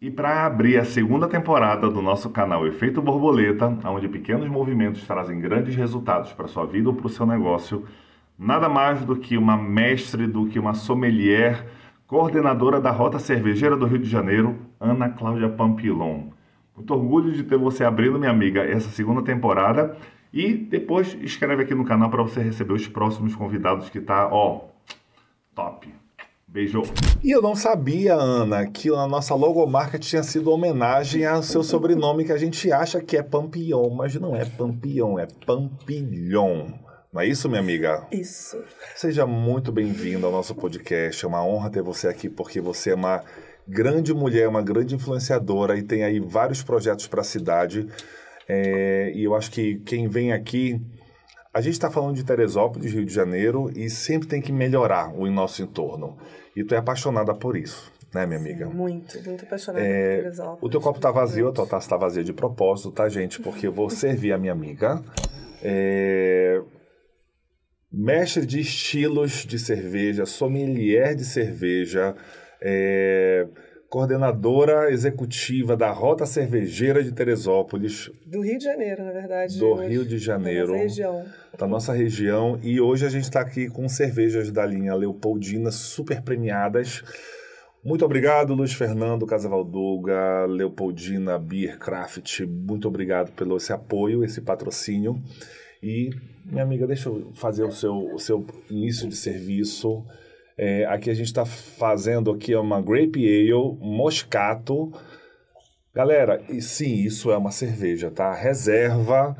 E para abrir a segunda temporada do nosso canal Efeito Borboleta, onde pequenos movimentos trazem grandes resultados para sua vida ou para o seu negócio, nada mais do que uma mestre, do que uma sommelier, coordenadora da Rota Cervejeira do Rio de Janeiro, Ana Cláudia Pampilon. Muito orgulho de ter você abrindo, minha amiga, essa segunda temporada. E depois escreve aqui no canal para você receber os próximos convidados que tá, top. Beijo. E eu não sabia, Ana, que a nossa logomarca tinha sido homenagem ao seu sobrenome, que a gente acha que é Pampillon, mas não é Pampillon, é Pampilhon. Não é isso, minha amiga? Isso. Seja muito bem-vindo ao nosso podcast. É uma honra ter você aqui, porque você é uma grande mulher, uma grande influenciadora e tem aí vários projetos para a cidade. E eu acho que quem vem aqui... A gente está falando de Teresópolis, Rio de Janeiro, e sempre tem que melhorar o nosso entorno. E tu é apaixonada por isso, né, minha amiga? Muito apaixonada por Teresópolis. O teu copo está vazio, a tua taça está vazia de propósito, tá, gente? Porque eu vou servir a minha amiga. Mestre de estilos de cerveja, sommelier de cerveja, coordenadora executiva da Rota Cervejeira de Teresópolis. Do Rio de Janeiro, na verdade. Do Rio de Janeiro. Da nossa região. Da nossa região. E hoje a gente está aqui com cervejas da linha Leopoldina, super premiadas. Muito obrigado, Luiz Fernando Casavalduga, Leopoldina Beer Craft. Muito obrigado pelo esse apoio, esse patrocínio. E, minha amiga, deixa eu fazer o seu início de serviço. Aqui a gente está fazendo aqui uma Grape Ale Moscato. Galera, e sim, isso é uma cerveja, tá? Reserva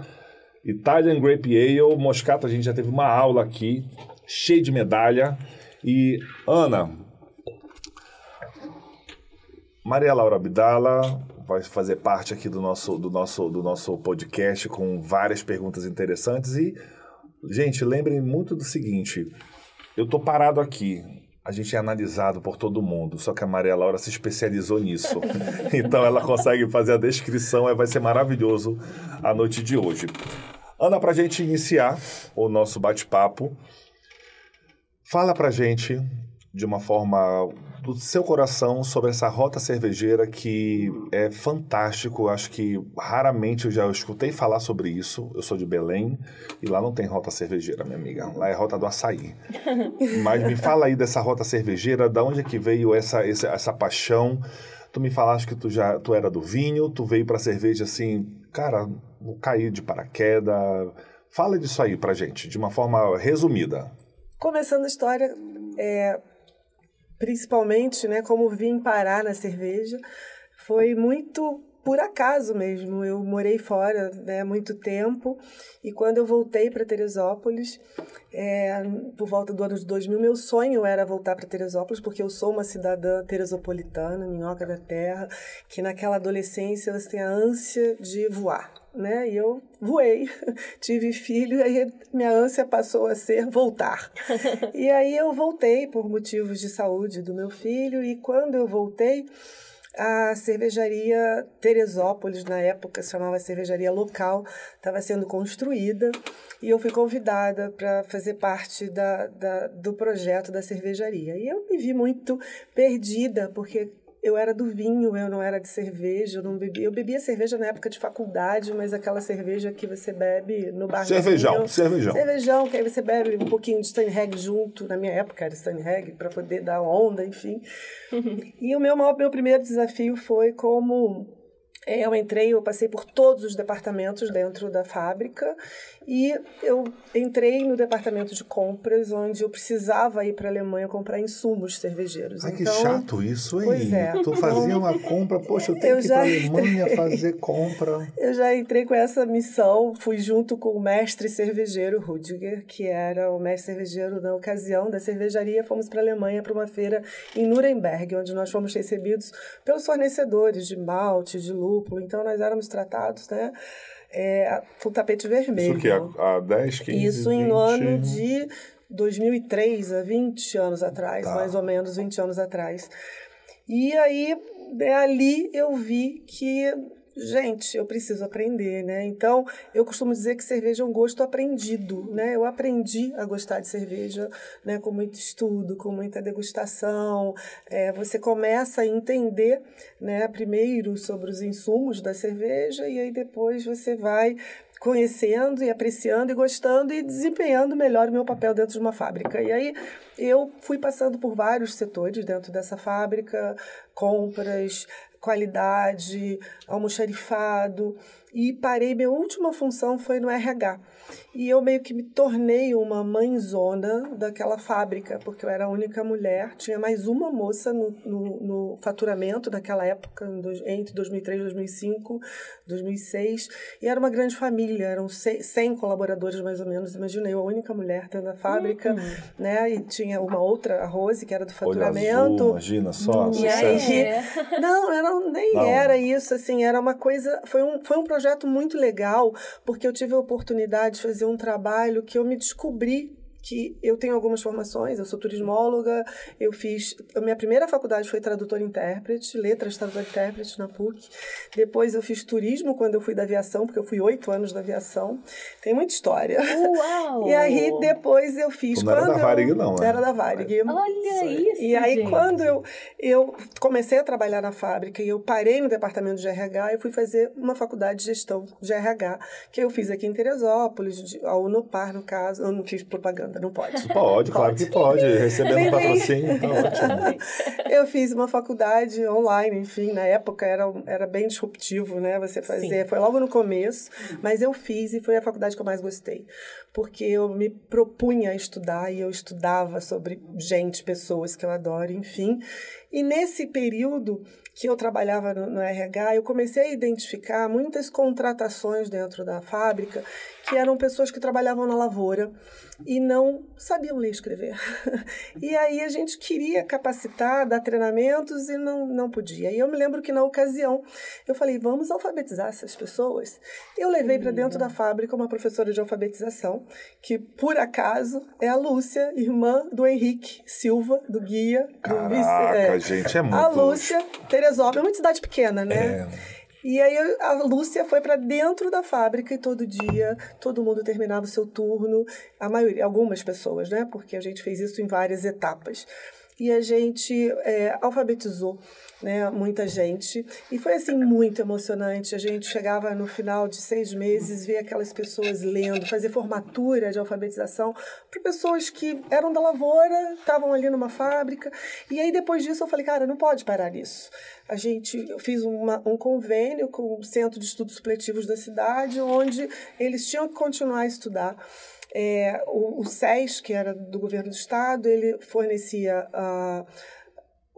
Italian Grape Ale Moscato. A gente já teve uma aula aqui, cheia de medalha. E, Ana, Maria Laura Abdala vai fazer parte aqui do nosso podcast com várias perguntas interessantes. E, gente, lembrem muito do seguinte... Eu tô parado aqui, a gente é analisado por todo mundo, só que a Maria Laura se especializou nisso. Então ela consegue fazer a descrição, vai ser maravilhoso a noite de hoje. Ana, pra gente iniciar o nosso bate-papo, fala pra gente de uma forma do seu coração sobre essa rota cervejeira que é fantástico. Acho que raramente eu já escutei falar sobre isso. Eu sou de Belém e lá não tem rota cervejeira, minha amiga. Lá é rota do açaí. Mas me fala aí dessa rota cervejeira, da onde é que veio essa paixão? Tu me falaste que tu era do vinho, tu veio pra cerveja assim, cara, vou cair de paraquedas. Fala disso aí pra gente, de uma forma resumida. Começando a história, principalmente, né, como vim parar na cerveja, foi muito por acaso mesmo. Eu morei fora, né, muito tempo, e quando eu voltei para Teresópolis, por volta do ano de 2000, meu sonho era voltar para Teresópolis, porque eu sou uma cidadã teresopolitana, minhoca da terra, que naquela adolescência você tem a ânsia de voar. Né? E eu voei, tive filho, e aí minha ânsia passou a ser voltar. E aí eu voltei por motivos de saúde do meu filho, e quando eu voltei, a cervejaria Teresópolis, na época se chamava Cervejaria Local, estava sendo construída, e eu fui convidada para fazer parte do projeto da cervejaria. E eu me vi muito perdida, porque eu era do vinho, eu não era de cerveja, eu bebia cerveja na época de faculdade, mas aquela cerveja que você bebe no barzinho. Cervejão, que aí você bebe um pouquinho de Steinhag junto, na minha época era Steinhag, para poder dar onda, enfim. E o meu primeiro desafio foi como... eu passei por todos os departamentos dentro da fábrica e eu entrei no departamento de compras, onde eu precisava ir para a Alemanha comprar insumos cervejeiros. Ai, então, que chato isso, hein? Pois é. Tu fazia uma compra, poxa, eu tenho que ir para a Alemanha fazer compra. Eu já entrei com essa missão, fui junto com o mestre cervejeiro Rudiger, que era o mestre cervejeiro na ocasião da cervejaria. Fomos para a Alemanha para uma feira em Nuremberg, onde nós fomos recebidos pelos fornecedores de malte, de lúpulo. Então, nós éramos tratados, né, com tapete vermelho. Isso que há 10, 15, Isso 20... no ano de 2003, há 20 anos atrás, mais ou menos 20 anos atrás. E aí, ali eu vi que gente, eu preciso aprender, né? Então, eu costumo dizer que cerveja é um gosto aprendido, né? Eu aprendi a gostar de cerveja, né? Com muito estudo, com muita degustação. Você começa a entender, né? Primeiro sobre os insumos da cerveja e aí depois você vai conhecendo e apreciando e gostando e desempenhando melhor o meu papel dentro de uma fábrica. E aí eu fui passando por vários setores dentro dessa fábrica, compras, qualidade, almoxarifado, e parei, minha última função foi no RH. E eu meio que me tornei uma mãezona daquela fábrica, porque eu era a única mulher, tinha mais uma moça no faturamento naquela época, entre 2003, 2005, 2006, e era uma grande família, eram 100 colaboradores mais ou menos, imaginei, eu a única mulher dentro da fábrica, né, e tinha uma outra, a Rose, que era do faturamento. Olho azul, imagina só, sucesso. Não, era isso, assim, era uma coisa, foi um projeto muito legal, porque eu tive a oportunidade de fazer um trabalho que eu me descobri que eu tenho algumas formações, eu sou turismóloga, a minha primeira faculdade foi tradutor-intérprete, letras tradutor-intérprete na PUC, depois eu fiz turismo quando eu fui da aviação, porque eu fui 8 anos da aviação, tem muita história. Uau! E aí depois eu fiz... Não era da Varig, não, né? Era da Varig. Olha isso, E aí gente. quando eu comecei a trabalhar na fábrica e eu parei no departamento de RH, eu fui fazer uma faculdade de gestão de RH, que eu fiz aqui em Teresópolis, a Unopar, no caso, eu não fiz propaganda, não pode. Pode, claro que pode. Recebendo patrocínio, tá ótimo. Eu fiz uma faculdade online, enfim, na época era bem disruptivo, né? Você fazer, Sim. foi logo no começo, mas eu fiz e foi a faculdade que eu mais gostei. Porque eu me propunha a estudar e eu estudava sobre gente, pessoas que eu adoro, enfim. E nesse período que eu trabalhava no RH, eu comecei a identificar muitas contratações dentro da fábrica que eram pessoas que trabalhavam na lavoura e não sabiam ler e escrever. E aí a gente queria capacitar, dar treinamentos e não podia. E eu me lembro que na ocasião eu falei, vamos alfabetizar essas pessoas. Eu levei para dentro da fábrica uma professora de alfabetização, que por acaso é a Lúcia, irmã do Henrique Silva, do guia. Caraca, gente, é muito... A Lúcia, Teresópolis, é uma cidade pequena, né? E aí a Lúcia foi para dentro da fábrica e todo dia todo mundo terminava o seu turno, a maioria, algumas pessoas, né? Porque a gente fez isso em várias etapas. E a gente alfabetizou, né, muita gente. E foi, assim, muito emocionante. A gente chegava no final de 6 meses, via aquelas pessoas lendo, fazer formatura de alfabetização para pessoas que eram da lavoura, estavam ali numa fábrica. E aí, depois disso, eu falei, cara, não pode parar isso. Eu fiz um convênio com o Centro de Estudos Supletivos da cidade, onde eles tinham que continuar a estudar. O SES, que era do governo do estado, ele fornecia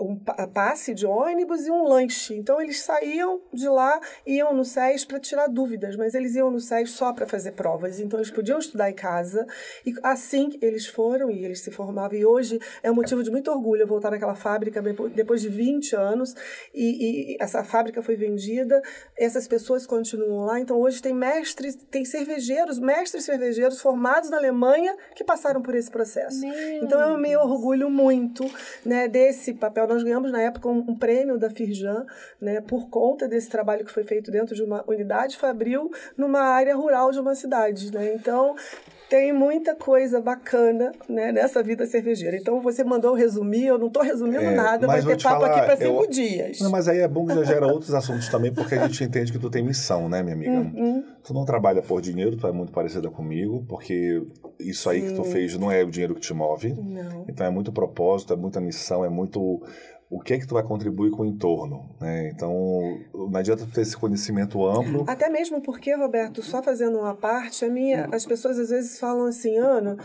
um passe de ônibus e um lanche. Então, eles saíam de lá, iam no SES para tirar dúvidas, mas eles iam no SES só para fazer provas. Então, eles podiam estudar em casa. E assim eles foram e eles se formavam. E hoje é um motivo de muito orgulho eu voltar naquela fábrica depois de 20 anos. E essa fábrica foi vendida. Essas pessoas continuam lá. Então, hoje tem mestres cervejeiros formados na Alemanha que passaram por esse processo. Então, eu me orgulho muito, né, desse papel. Nós ganhamos, na época, um prêmio da Firjan, né, por conta desse trabalho que foi feito dentro de uma unidade fabril numa área rural de uma cidade, né? Então, tem muita coisa bacana, né, nessa vida cervejeira. Então, você mandou resumir, eu não estou resumindo nada, vai ter papo aqui para 5 dias. Não, mas aí é bom que já gera outros assuntos também, porque a gente entende que tu tem missão, né, minha amiga? Tu não trabalha por dinheiro, tu é muito parecida comigo, porque isso aí que tu fez não é o dinheiro que te move. Não. Então, é muito propósito, é muita missão, é muito... O que é que tu vai contribuir com o entorno, né? Então, não adianta tu ter esse conhecimento amplo. Até mesmo porque, Roberto, só fazendo uma parte, as pessoas às vezes falam assim, Ana,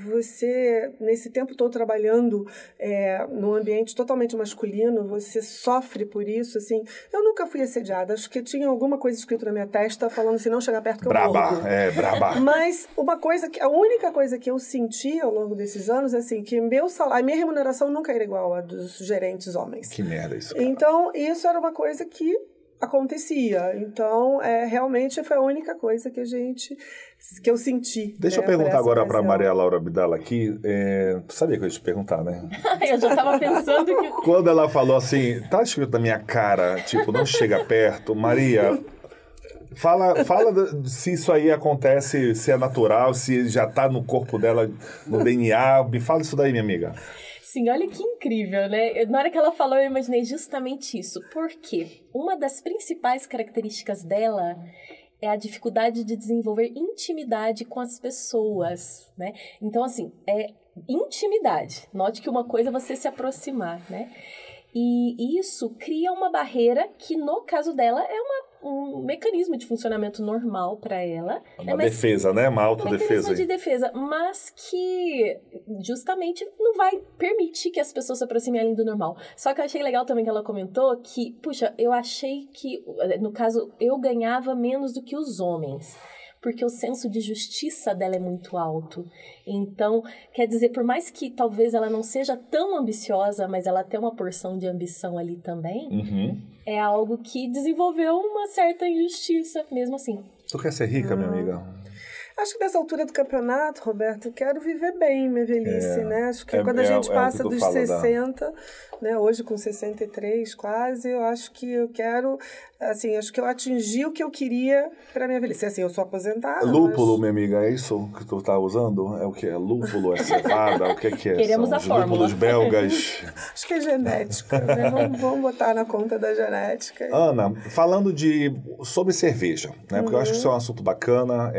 você, nesse tempo todo trabalhando num ambiente totalmente masculino, você sofre por isso, assim. Eu nunca fui assediada, acho que tinha alguma coisa escrita na minha testa falando assim, não chegar perto que eu morro. Braba. Mas a única coisa que eu senti ao longo desses anos é assim, que a minha remuneração nunca era igual à dos gerentes homens. Que merda isso, cara. Então, isso era uma coisa que acontecia. Então, realmente foi a única coisa que eu senti. Deixa eu perguntar agora para Maria Laura Abdala aqui. Tu sabia que eu ia te perguntar, né? Eu já estava pensando que... Quando ela falou assim, tá escrito na minha cara, tipo, não chega perto, Maria... Fala se isso aí acontece, se é natural, se já tá no corpo dela, no DNA. Me fala isso daí, minha amiga. Sim, olha que incrível, né? Na hora que ela falou, eu imaginei justamente isso. Por quê? Uma das principais características dela é a dificuldade de desenvolver intimidade com as pessoas, né? Então, assim, é intimidade. Note que uma coisa é você se aproximar, né? E isso cria uma barreira que, no caso dela, é um mecanismo de funcionamento normal para ela. Uma defesa, né? Uma autodefesa. Um mecanismo de defesa, mas que justamente não vai permitir que as pessoas se aproximem além do normal. Só que eu achei legal também que ela comentou que, puxa, eu achei que, no caso, eu ganhava menos do que os homens. Porque o senso de justiça dela é muito alto. Então, quer dizer, por mais que talvez ela não seja tão ambiciosa, mas ela tem uma porção de ambição ali também, é algo que desenvolveu uma certa injustiça, mesmo assim. Tu quer ser rica, minha amiga? Acho que nessa altura do campeonato, Roberto, eu quero viver bem minha velhice, né? Acho que quando a gente passa dos 60, né? Hoje com 63 quase, eu acho que eu quero, assim, acho que eu atingi o que eu queria para minha velhice. Assim, eu sou aposentada. Lúpulo, minha amiga, é isso que tu tá usando? É o que? É lúpulo, é cevada? O que é? Queremos São a fórmula. Lúpulos belgas. Acho que é genética, né? Vamos botar na conta da genética. Ana, falando sobre cerveja, né? Porque eu acho que isso é um assunto bacana.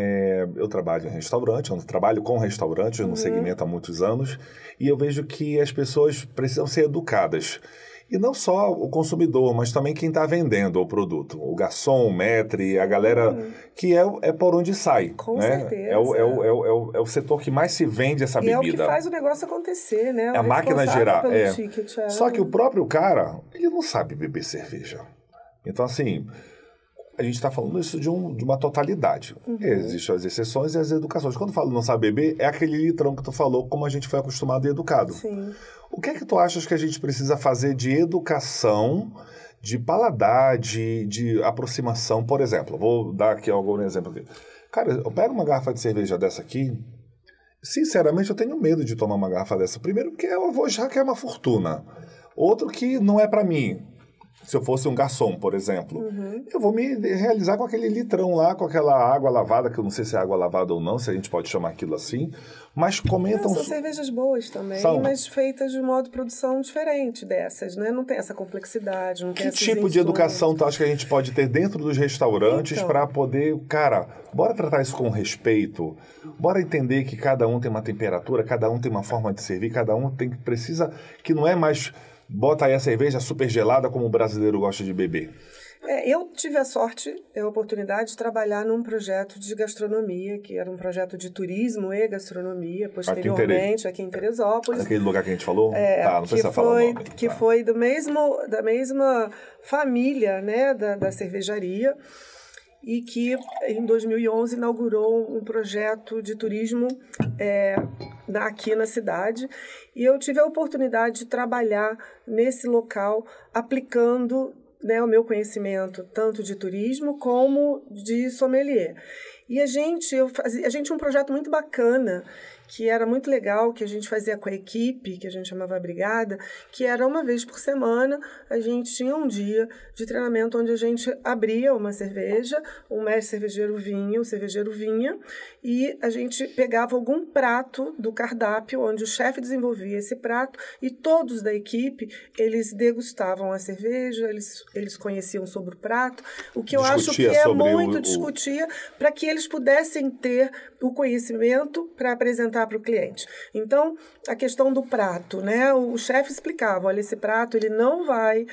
Eu trabalho em restaurante, eu trabalho com restaurantes no segmento há muitos anos, e eu vejo que as pessoas precisam ser educadas. E não só o consumidor, mas também quem está vendendo o produto. O garçom, o maître, a galera que é por onde sai. Com né? certeza. É o setor que mais se vende essa bebida. E é o que faz o negócio acontecer, né? A máquina girar. Ticket, Só que o próprio cara, ele não sabe beber cerveja. Então, assim... A gente está falando isso de uma totalidade. Existem as exceções e as educações. Quando falo não sabe beber, é aquele litrão que tu falou, como a gente foi acostumado e educado. Sim. O que é que tu achas que a gente precisa fazer de educação, de paladar, de aproximação? Por exemplo, vou dar aqui algum exemplo aqui. Cara, eu pego uma garrafa de cerveja dessa aqui, sinceramente eu tenho medo de tomar uma garrafa dessa. Primeiro porque eu vou achar que é uma fortuna. Outro que não é para mim. Se eu fosse um garçom, por exemplo, eu vou me realizar com aquele litrão lá, com aquela água lavada, que eu não sei se é água lavada ou não, se a gente pode chamar aquilo assim, mas comentam... São cervejas boas também, mas feitas de modo de produção diferente dessas, né? Não tem essa complexidade, não tem esses tipo de educação tu acha que a gente pode ter dentro dos restaurantes para poder... Cara, bora tratar isso com respeito, bora entender que cada um tem uma temperatura, cada um tem uma forma de servir, cada um precisa... Que não é mais... Bota aí a cerveja super gelada como o brasileiro gosta de beber. Eu tive a sorte, a oportunidade de trabalhar num projeto de gastronomia, que era um projeto de turismo e gastronomia, posteriormente, aqui em Teresópolis. Aquele lugar que a gente falou? Não precisa falar o nome. Que foi da mesma família, né, da cervejaria, e que em 2011 inaugurou um projeto de turismo aqui na cidade. E eu tive a oportunidade de trabalhar nesse local, aplicando, né, o meu conhecimento tanto de turismo como de sommelier. E a gente tinha um projeto muito bacana, que era muito legal, que a gente fazia com a equipe, que a gente chamava Brigada, que era uma vez por semana, a gente tinha um dia de treinamento onde a gente abria uma cerveja, o mestre cervejeiro vinha, o cervejeiro vinha, e a gente pegava algum prato do cardápio, onde o chefe desenvolvia esse prato, e todos da equipe, eles degustavam a cerveja, eles conheciam sobre o prato, o que eu acho que é muito discutia, para que eles pudessem ter o conhecimento para apresentar para o cliente. Então, a questão do prato, né? O chefe explicava, olha, esse prato ele não vai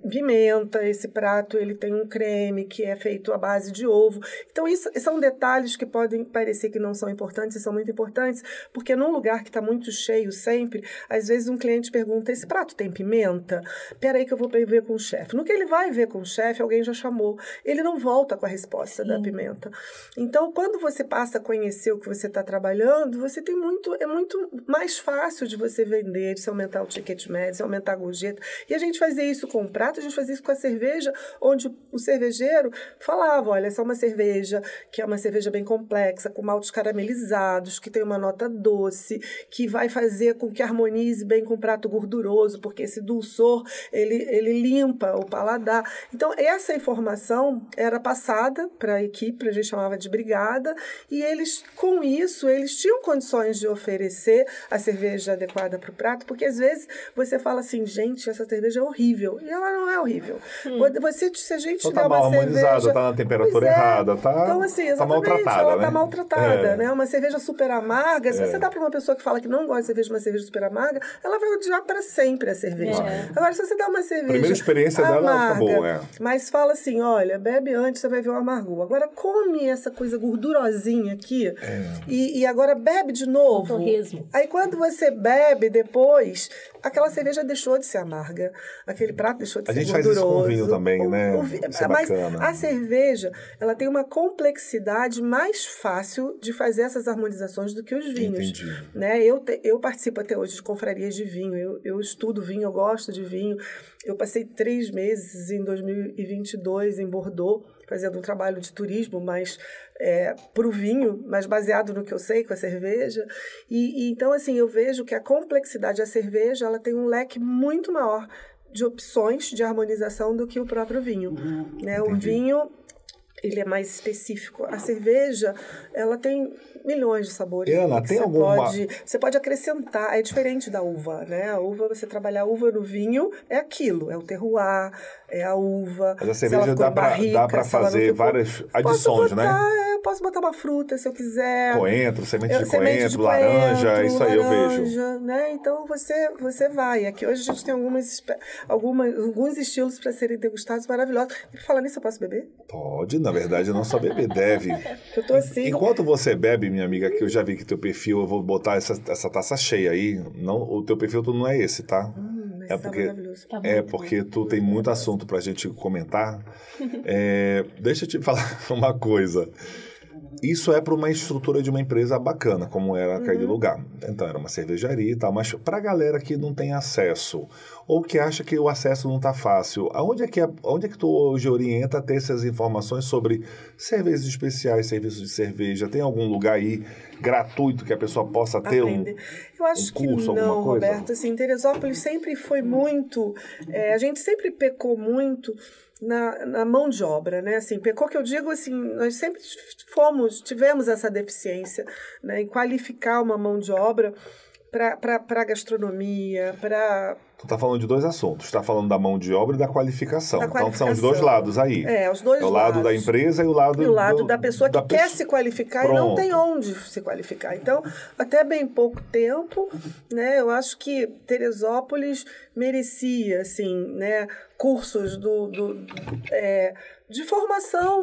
pimenta, esse prato ele tem um creme que é feito à base de ovo. Então, isso são detalhes que podem parecer que não são importantes e são muito importantes, porque num lugar que está muito cheio sempre, às vezes um cliente pergunta, esse prato tem pimenta? Peraí que eu vou ver com o chefe. No que ele vai ver com o chefe, alguém já chamou. Ele não volta com a resposta da pimenta. Então, quando você passa a conhecer o que você está trabalhando, olhando, você tem é muito mais fácil de você vender, de você aumentar o ticket médio, de você aumentar a gorjeta. E a gente fazia isso com o prato, a gente fazia isso com a cerveja, onde o cervejeiro falava, olha, essa é uma cerveja que é uma cerveja bem complexa, com maltes caramelizados, que tem uma nota doce, que vai fazer com que harmonize bem com o prato gorduroso, porque esse dulçor, ele limpa o paladar. Então, essa informação era passada para a equipe, a gente chamava de brigada, e eles, com isso, eles tinham condições de oferecer a cerveja adequada para o prato, porque às vezes você fala assim, gente, essa cerveja é horrível, e ela não é horrível. Se a gente der uma cerveja... Tá na temperatura errada, tá, então, assim, tá maltratada, ela né? Tá maltratada, né? Uma cerveja super amarga, se você dá para uma pessoa que fala que não gosta de cerveja, uma cerveja super amarga, ela vai odiar para sempre a cerveja. Agora, se você dá uma cerveja a primeira experiência amarga, dela acabou, mas fala assim, olha, bebe antes, você vai ver o amargor. Agora, come essa coisa gordurosinha aqui e agora bebe de novo. Aí, quando você bebe depois, aquela cerveja deixou de ser amarga, aquele prato deixou de ser gorduroso. A gente faz isso com o vinho também, né? Isso é mas bacana. a cerveja, ela tem uma complexidade mais fácil de fazer essas harmonizações do que os vinhos. Entendi. Né? Eu participo até hoje de confrarias de vinho, eu estudo vinho, eu gosto de vinho. Eu passei 3 meses em 2022 em Bordeaux, fazendo um trabalho de turismo, mas para o vinho, mas baseado no que eu sei com a cerveja. E então, assim, eu vejo que a complexidade da cerveja, ela tem um leque muito maior de opções de harmonização do que o próprio vinho. Né? O vinho, ele é mais específico. A cerveja, ela tem milhões de sabores. Ana, tem alguma... Você pode acrescentar, é diferente da uva, né? A uva, você trabalhar a uva no vinho, é aquilo, é o terroir, é a uva. Mas a cerveja dá para fazer várias adições, né? Eu posso botar uma fruta se eu quiser. Coentro, semente de coentro, laranja, isso aí eu vejo. Né? Então, você vai. Aqui hoje a gente tem alguns estilos para serem degustados maravilhosos. E falando nisso, eu posso beber? Pode, na verdade, não só beber, deve. Eu tô assim... Enquanto você bebe, minha amiga, que eu já vi que teu perfil, eu vou botar essa taça cheia aí. Não, o teu perfil tu não é esse, tá? Porque tu tem muito assunto pra gente comentar. Deixa eu te falar uma coisa. Isso é para uma estrutura de uma empresa bacana, como era aquele lugar. Então, era uma cervejaria e tal, mas para a galera que não tem acesso, ou que acha que o acesso não está fácil, onde é que tu hoje orienta a ter essas informações sobre cervejas especiais, serviços de cerveja? Tem algum lugar aí gratuito que a pessoa possa ter Eu acho que não, Roberto. Assim, Teresópolis sempre foi muito... a gente sempre pecou muito na mão de obra, né? Assim, pecou que eu digo assim, nós sempre tivemos essa deficiência, né, em qualificar uma mão de obra para a gastronomia, para... Tu está falando de 2 assuntos. Está falando da mão de obra e da qualificação. Então, são os 2 lados aí. Os 2 lados. O lado da empresa e o lado... da pessoa que quer se qualificar. Pronto. E não tem onde se qualificar. Então, até bem pouco tempo, né, eu acho que Teresópolis merecia, assim, né, cursos de formação,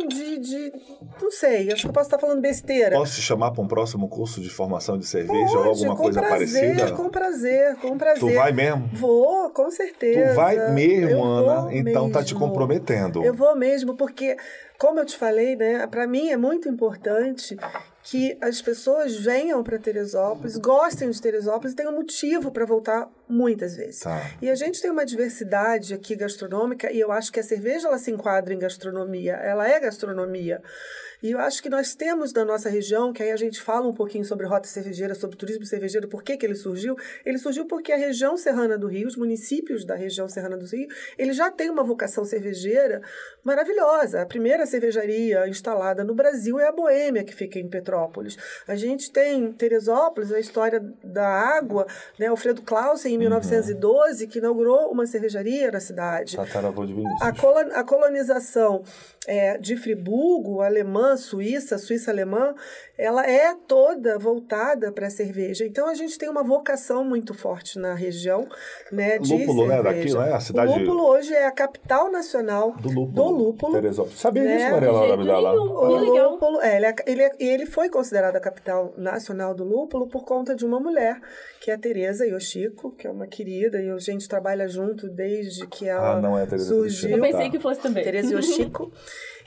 não sei, acho que eu posso estar falando besteira. Posso te chamar para um próximo curso de formação de cerveja ou alguma coisa parecida? Com prazer. Tu vai mesmo? Vou, com certeza. Tu vai mesmo, Ana? Então mesmo. Tá te comprometendo. Eu vou mesmo, porque, como eu te falei, né, para mim é muito importante que as pessoas venham para Teresópolis, gostem de Teresópolis e tenham motivo para voltar muitas vezes. Tá. E a gente tem uma diversidade aqui gastronômica, e eu acho que a cerveja ela se enquadra em gastronomia, ela é gastronomia. E eu acho que nós temos na nossa região, que aí a gente fala um pouquinho sobre rota cervejeira, sobre turismo cervejeiro, por que ele surgiu? Ele surgiu porque a região serrana do Rio, os municípios da região serrana do Rio, ele já tem uma vocação cervejeira maravilhosa. A primeira cervejaria instalada no Brasil é a Boêmia, que fica em Petrópolis. A gente tem em Teresópolis a história da água, né? Alfredo Clausen, em 1912, que inaugurou uma cervejaria na cidade. Tataravô de Vinícius. A colonização de Friburgo, alemã, Suíça alemã, ela é toda voltada para a cerveja. Então, a gente tem uma vocação muito forte na região, né, de Lúpulo, cerveja. Né? Daqui, não é? A cidade... O Lúpulo hoje é a capital nacional do Lúpulo. Teresópolis. Sabia disso, né? Mariela Labidala? O Lúpulo, ele foi considerado a capital nacional do Lúpulo por conta de uma mulher, que é a Teresa Yoshiko, que é uma querida, e a gente trabalha junto desde que ela surgiu. Eu pensei que fosse também. Teresa Yoshiko.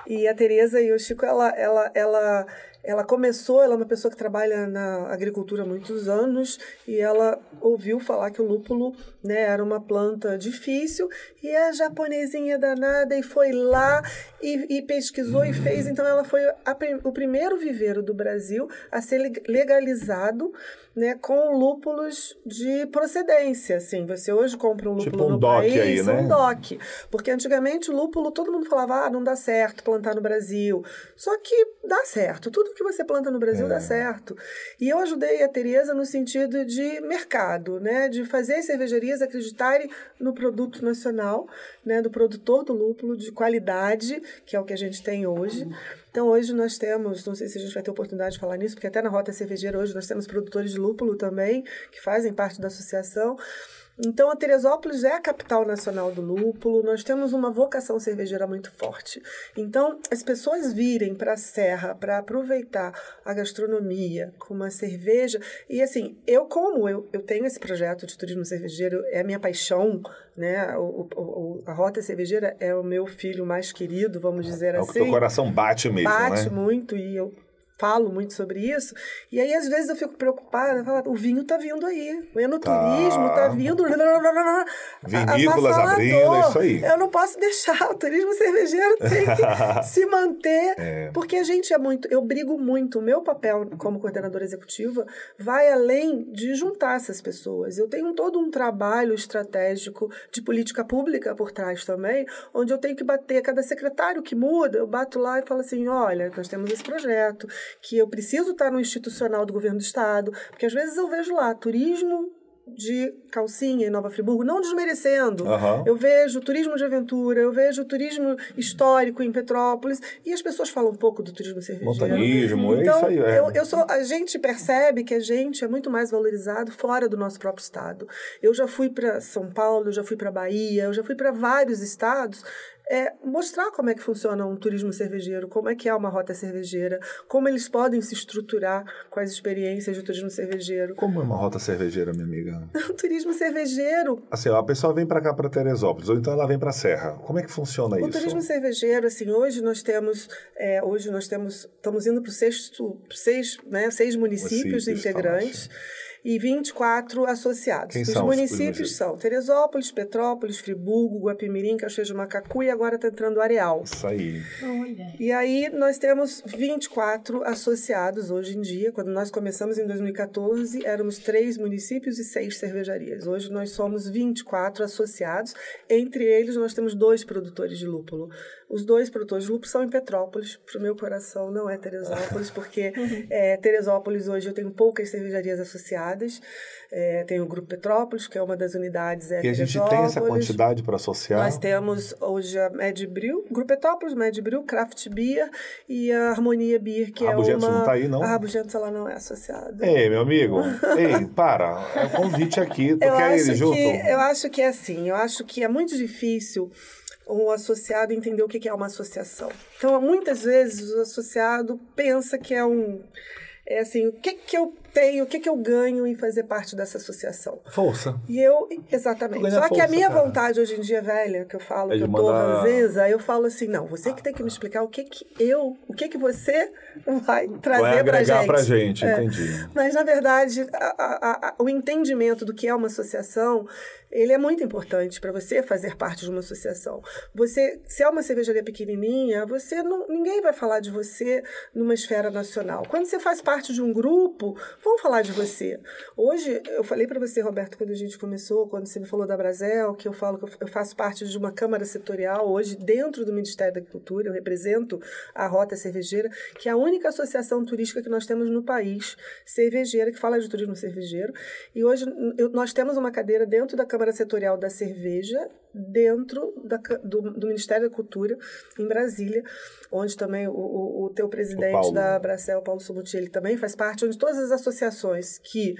E a Teresa Yoshiko, ela ela é uma pessoa que trabalha na agricultura há muitos anos e ela ouviu falar que o lúpulo, né, era uma planta difícil e a japonesinha danada e foi lá e pesquisou e fez. Então ela foi o primeiro viveiro do Brasil a ser legalizado, né, com lúpulos de procedência, assim. Você hoje compra um lúpulo tipo no DOC país, aí, né? um DOC. Porque antigamente o lúpulo, todo mundo falava, não dá certo plantar no Brasil. Só que dá certo. Tudo que você planta no Brasil dá certo. E eu ajudei a Tereza no sentido de mercado, né, de fazer as cervejarias acreditarem no produto nacional, né, do produtor do lúpulo de qualidade, que é o que a gente tem hoje. Então, hoje nós temos, não sei se a gente vai ter oportunidade de falar nisso, porque até na Rota Cervejeira hoje nós temos produtores de lúpulo também, que fazem parte da associação. Então, a Teresópolis é a capital nacional do lúpulo, nós temos uma vocação cervejeira muito forte. Então, as pessoas virem para a Serra para aproveitar a gastronomia com uma cerveja, e assim, eu tenho esse projeto de turismo cervejeiro, é a minha paixão, né? A Rota Cervejeira é o meu filho mais querido, vamos dizer assim. O teu coração bate mesmo, bate né? muito, e eu falo muito sobre isso, e aí às vezes eu fico preocupada, eu falo, o vinho tá vindo aí, o enoturismo tá vindo, vinícolas abrindo, é isso aí. Eu não posso deixar, o turismo cervejeiro tem que se manter, porque a gente eu brigo muito, o meu papel como coordenadora executiva vai além de juntar essas pessoas, eu tenho todo um trabalho estratégico de política pública por trás também, onde eu tenho que bater, cada secretário que muda, eu bato lá e falo assim, olha, nós temos esse projeto, que eu preciso estar no institucional do governo do estado, porque às vezes eu vejo lá turismo de calcinha em Nova Friburgo, não desmerecendo. Eu vejo turismo de aventura, eu vejo turismo histórico em Petrópolis, e as pessoas falam um pouco do turismo cervejeiro. Montanismo, então, é isso aí. a gente percebe que a gente é muito mais valorizado fora do nosso próprio estado. Eu já fui para São Paulo, eu já fui para Bahia, eu já fui para vários estados, mostrar como é que funciona um turismo cervejeiro, como é que é uma rota cervejeira, como eles podem se estruturar com as experiências de turismo cervejeiro. Como é uma rota cervejeira, minha amiga? Turismo cervejeiro. Assim, a pessoa vem para cá, para Teresópolis, ou então ela vem para a Serra. Como é que funciona isso? O turismo cervejeiro, assim, hoje nós estamos indo para os 6 municípios integrantes. E 24 associados. Quem os são municípios são Teresópolis, Petrópolis, Friburgo, Guapimirim, Cachoeira de Macacu e agora está entrando Areal. Isso aí. Olha. E aí nós temos 24 associados hoje em dia. Quando nós começamos em 2014, éramos 3 municípios e 6 cervejarias. Hoje nós somos 24 associados. Entre eles nós temos 2 produtores de lúpulo. Os 2 produtores de lúpulo são em Petrópolis. Para o meu coração não é Teresópolis, porque Teresópolis hoje eu tenho poucas cervejarias associadas. Tem o Grupo Petrópolis, que é uma das unidades. E a gente tem essa quantidade para associar? Nós temos hoje a Med Brew, Grupo Petrópolis, Med Brew, Craft Beer e a Harmonia Beer, que Rabugentos é uma... não tá aí, não? A Rabugentos, ela não é associada. Ei, meu amigo. Ei, para. É um convite aqui. Tu quer ir junto? Eu acho que é assim. Eu acho que é muito difícil um associado entender o que é uma associação. Então, muitas vezes, o associado pensa que é assim, o que eu tenho, o que eu ganho em fazer parte dessa associação. Força. Exatamente. Só que a minha vontade hoje em dia, velha, que eu falo, que eu tô ranzinza, eu falo assim, não, você que tem que me explicar o que você vai trazer pra gente. Entendi. Mas, na verdade, o entendimento do que é uma associação, ele é muito importante para você fazer parte de uma associação. Se é uma cervejaria pequenininha, ninguém vai falar de você numa esfera nacional. Quando você faz parte de um grupo, vão falar de você. Hoje, eu falei para você, Roberto, quando a gente começou, quando você me falou da Brasel, que eu falo que eu faço parte de uma Câmara Setorial, hoje, dentro do Ministério da Agricultura, eu represento a Rota Cervejeira, que é a única associação turística que nós temos no país, cervejeira, que fala de turismo cervejeiro. E hoje, nós temos uma cadeira dentro da Câmara Setorial da Cerveja, dentro do Ministério da Cultura, em Brasília, onde também o teu presidente da Brasel, Paulo Sumuti, ele também faz parte, onde todas as associações que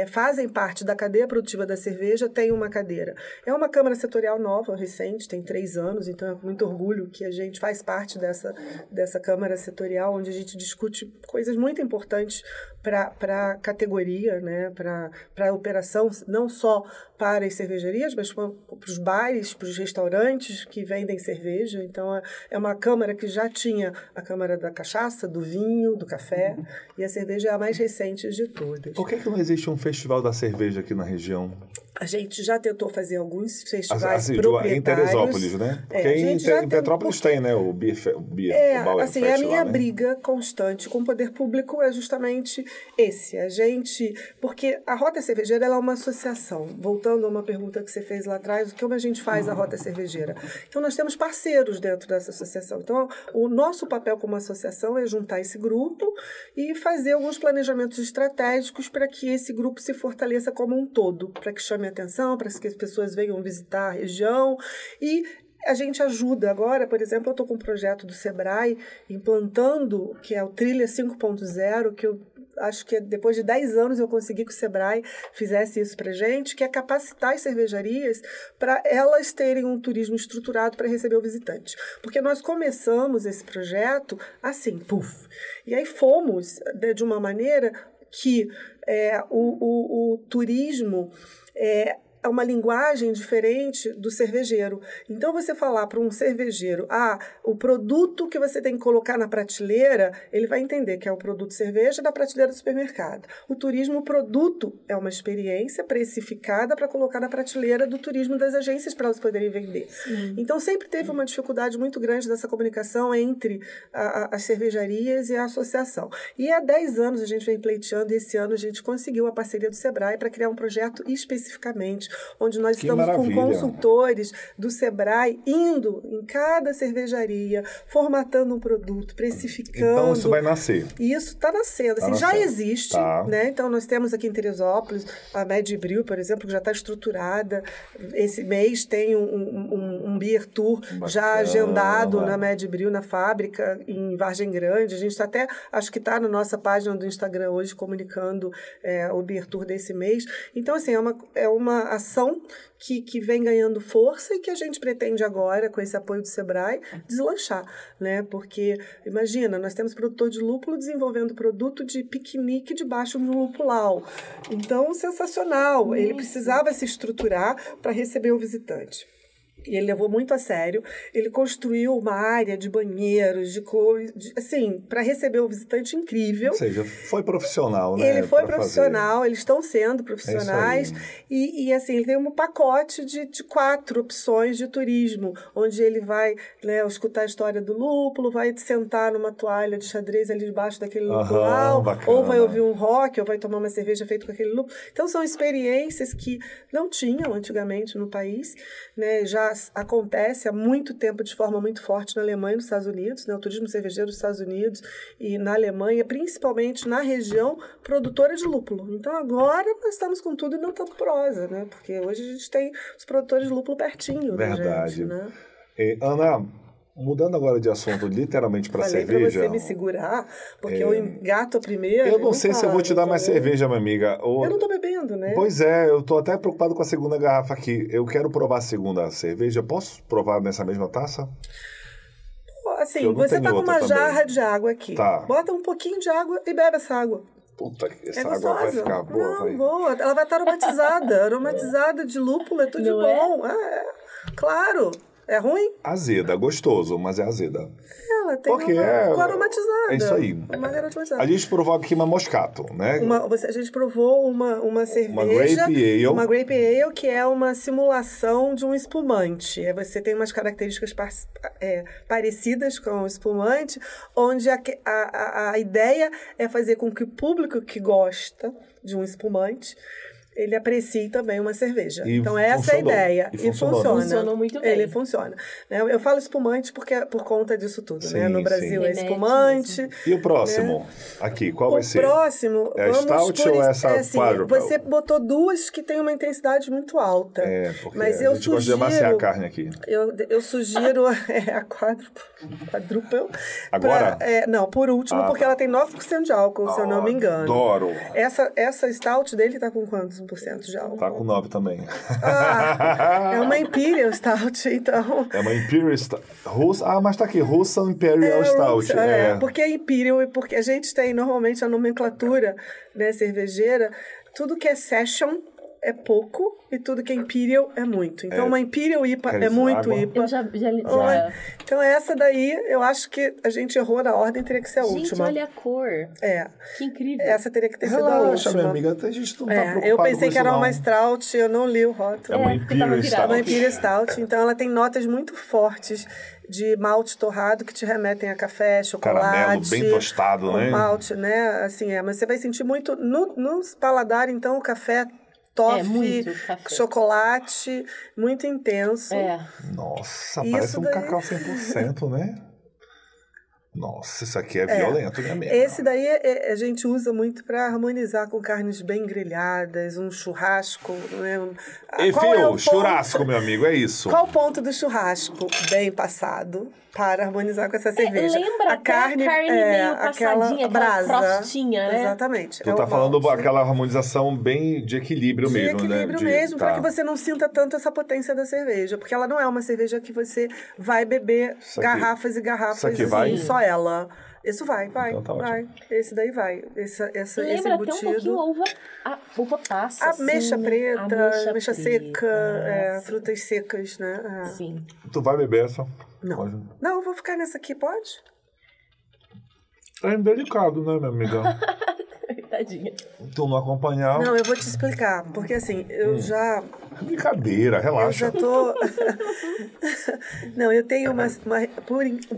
fazem parte da cadeia produtiva da cerveja têm uma cadeira. É uma Câmara Setorial nova, recente, tem 3 anos, então é com muito orgulho que a gente faz parte dessa Câmara Setorial, onde a gente discute coisas muito importantes para a categoria, né? Para a operação, não só para as cervejarias, mas para os bares, para os restaurantes que vendem cerveja. Então, é uma Câmara que já tinha a Câmara da Cachaça, do vinho, do café, e a cerveja é a mais recente de todas. Por que não existe um festival da cerveja aqui na região? A gente já tentou fazer alguns festivais proprietários. Em Teresópolis, né? Porque em Petrópolis tem, né? O Beer Bauer Festival, a minha briga constante com o poder público é justamente esse. Porque a Rota Cervejeira ela é uma associação. Voltando a uma pergunta que você fez lá atrás, como a gente faz a Rota Cervejeira? Então, nós temos parceiros dentro dessa associação. Então, o nosso papel como associação é juntar esse grupo e fazer alguns planejamentos estratégicos para que esse grupo se fortaleça como um todo, para que chame atenção, para que as pessoas venham visitar a região e a gente ajuda agora, por exemplo, eu estou com um projeto do Sebrae implantando, que é o Trilha 5.0, que eu acho que depois de 10 anos eu consegui que o Sebrae fizesse isso para a gente, que é capacitar as cervejarias para elas terem um turismo estruturado para receber o visitante. Porque nós começamos esse projeto assim, puf, e aí fomos de uma maneira que o turismo é uma linguagem diferente do cervejeiro. Então, você falar para um cervejeiro, o produto que você tem que colocar na prateleira, ele vai entender que é o produto cerveja da prateleira do supermercado. O turismo, o produto é uma experiência precificada para colocar na prateleira do turismo das agências para elas poderem vender. Sim. Então, sempre teve uma dificuldade muito grande dessa comunicação entre as cervejarias e a associação. E há 10 anos a gente vem pleiteando e esse ano a gente conseguiu a parceria do Sebrae para criar um projeto especificamente onde nós estamos com consultores do Sebrae indo em cada cervejaria, formatando um produto, precificando. Então isso vai nascer. Isso está nascendo. Assim, já existe, né? Então nós temos aqui em Teresópolis a Medbril, por exemplo, que já está estruturada. Esse mês tem um Beer Tour já agendado na Medbril, na fábrica, em Vargem Grande. A gente está até, acho que está na nossa página do Instagram hoje, comunicando o Beer Tour desse mês. Então, assim, é uma ação que vem ganhando força e que a gente pretende agora, com esse apoio do Sebrae, deslanchar, né? Porque, imagina, nós temos produtor de lúpulo desenvolvendo produto de piquenique debaixo de um lupulau. Então, sensacional. Ele precisava se estruturar para receber o visitante. E ele levou muito a sério. Ele construiu uma área de banheiros, assim, para receber o visitante incrível. Ou seja, foi profissional, né? Ele foi profissional, eles estão sendo profissionais. E assim, ele tem um pacote de 4 opções de turismo, onde ele vai, né, escutar a história do lúpulo, vai sentar numa toalha de xadrez ali debaixo daquele lupulau, ou vai ouvir um rock, ou vai tomar uma cerveja feita com aquele lúpulo. Então, são experiências que não tinham antigamente no país, né? Já acontece há muito tempo de forma muito forte na Alemanha e nos Estados Unidos, né? O turismo cervejeiro dos Estados Unidos e na Alemanha, principalmente na região produtora de lúpulo. Então, agora nós estamos com tudo e não tanto prosa, né? Porque hoje a gente tem os produtores de lúpulo pertinho da gente, né? Ana, mudando agora de assunto literalmente para cerveja... Falei para você me segurar, porque eu engato a primeira... Eu não sei se eu vou te dar mais cerveja, minha amiga. Eu não tô bebendo, né? Pois é, eu tô até preocupado com a segunda garrafa aqui. Eu quero provar a segunda cerveja. Posso provar nessa mesma taça? Assim, você tá com uma jarra de água aqui. Tá. Bota um pouquinho de água e bebe essa água. Puta, essa água vai ficar boa. Não, boa. Ela vai estar aromatizada de lúpulo, é tudo de bom. Claro. É ruim? Azeda, gostoso, mas é azeda. Ela tem uma aromatizada. É isso aí. Uma aromatizada. A gente provou aqui uma Moscato, né? A gente provou uma cerveja. Uma Grape Ale, que é uma simulação de um espumante. Você tem umas características parecidas com o espumante, onde a ideia é fazer com que o público que gosta de um espumante ele aprecie também uma cerveja. Então, essa é a ideia. E funciona. Funcionou muito bem. Ele funciona. Eu falo espumante porque é por conta disso tudo. Sim, né? No Brasil é espumante. E o próximo? Né? Aqui, qual vai ser? O próximo... É a Stout ou essa Quadruple? Você botou 2 que tem uma intensidade muito alta. Porque mas a gente gosta de amaciar a carne aqui. Eu sugiro a Quadruple. Agora? Não, por último, porque ela tem 9% de álcool, se eu não me engano. Adoro! Essa Stout dele tá com quantos? 9% de álcool. Tá com 9 também. É uma Imperial Stout, então... É uma Imperial Stout. Mas tá aqui, Russian Imperial Stout. Porque é Imperial e porque a gente tem normalmente a nomenclatura, né, cervejeira, tudo que é Session é pouco e tudo que é Imperial é muito. Então, uma Imperial IPA é muito água? IPA. Eu já. Então, essa daí, eu acho que a gente errou na ordem, teria que ser a Gente, última. olha a cor. Que incrível. Essa teria que ter sido a Relaxa, última. minha amiga, a gente não tá preocupado Eu pensei com que era isso, uma não. Stout, eu não li o rótulo. É uma porque tava Imperial virado. É uma Stout. Imperial Stout, então ela tem notas muito fortes de malte torrado que te remetem a café, chocolate. Caramelo bem tostado, né? Malte, né? Assim, mas você vai sentir muito no paladar, então, o café toffee, muito café. chocolate, muito intenso. Nossa, Isso parece um daí- cacau 100%, né? Nossa, isso aqui é violento, minha amiga. Esse daí a gente usa muito para harmonizar com carnes bem grelhadas, um churrasco, né? E Qual é o ponto? churrasco, meu amigo, é isso. Qual o ponto do churrasco? Bem passado, para harmonizar com essa cerveja. Lembra até a carne meio passadinha, aquela brasa. crostinha, né? Exatamente. Tu é tá o falando malte. aquela harmonização bem de equilíbrio De mesmo, né? equilíbrio mesmo, tá. para que você não sinta tanto essa potência da cerveja. Porque ela não é uma cerveja que você vai beber Isso aqui- garrafas e garrafas isso aqui assim, vai? só ela. Isso vai. Então tá ótimo. Vai. Esse daí vai. Esse Lembra até um embutido. pouquinho uva passa, Ameixa assim, preta, ameixa preta, seca, sim. frutas secas, né? Sim. Tu vai beber essa? Não. Pode. Não, eu vou ficar nessa aqui, pode? É indelicado, né, minha amiga? Tadinha. Tu não acompanhar. Não, eu vou te explicar. Porque assim, eu já... Brincadeira, Eu relaxa. já tô... Não, eu tenho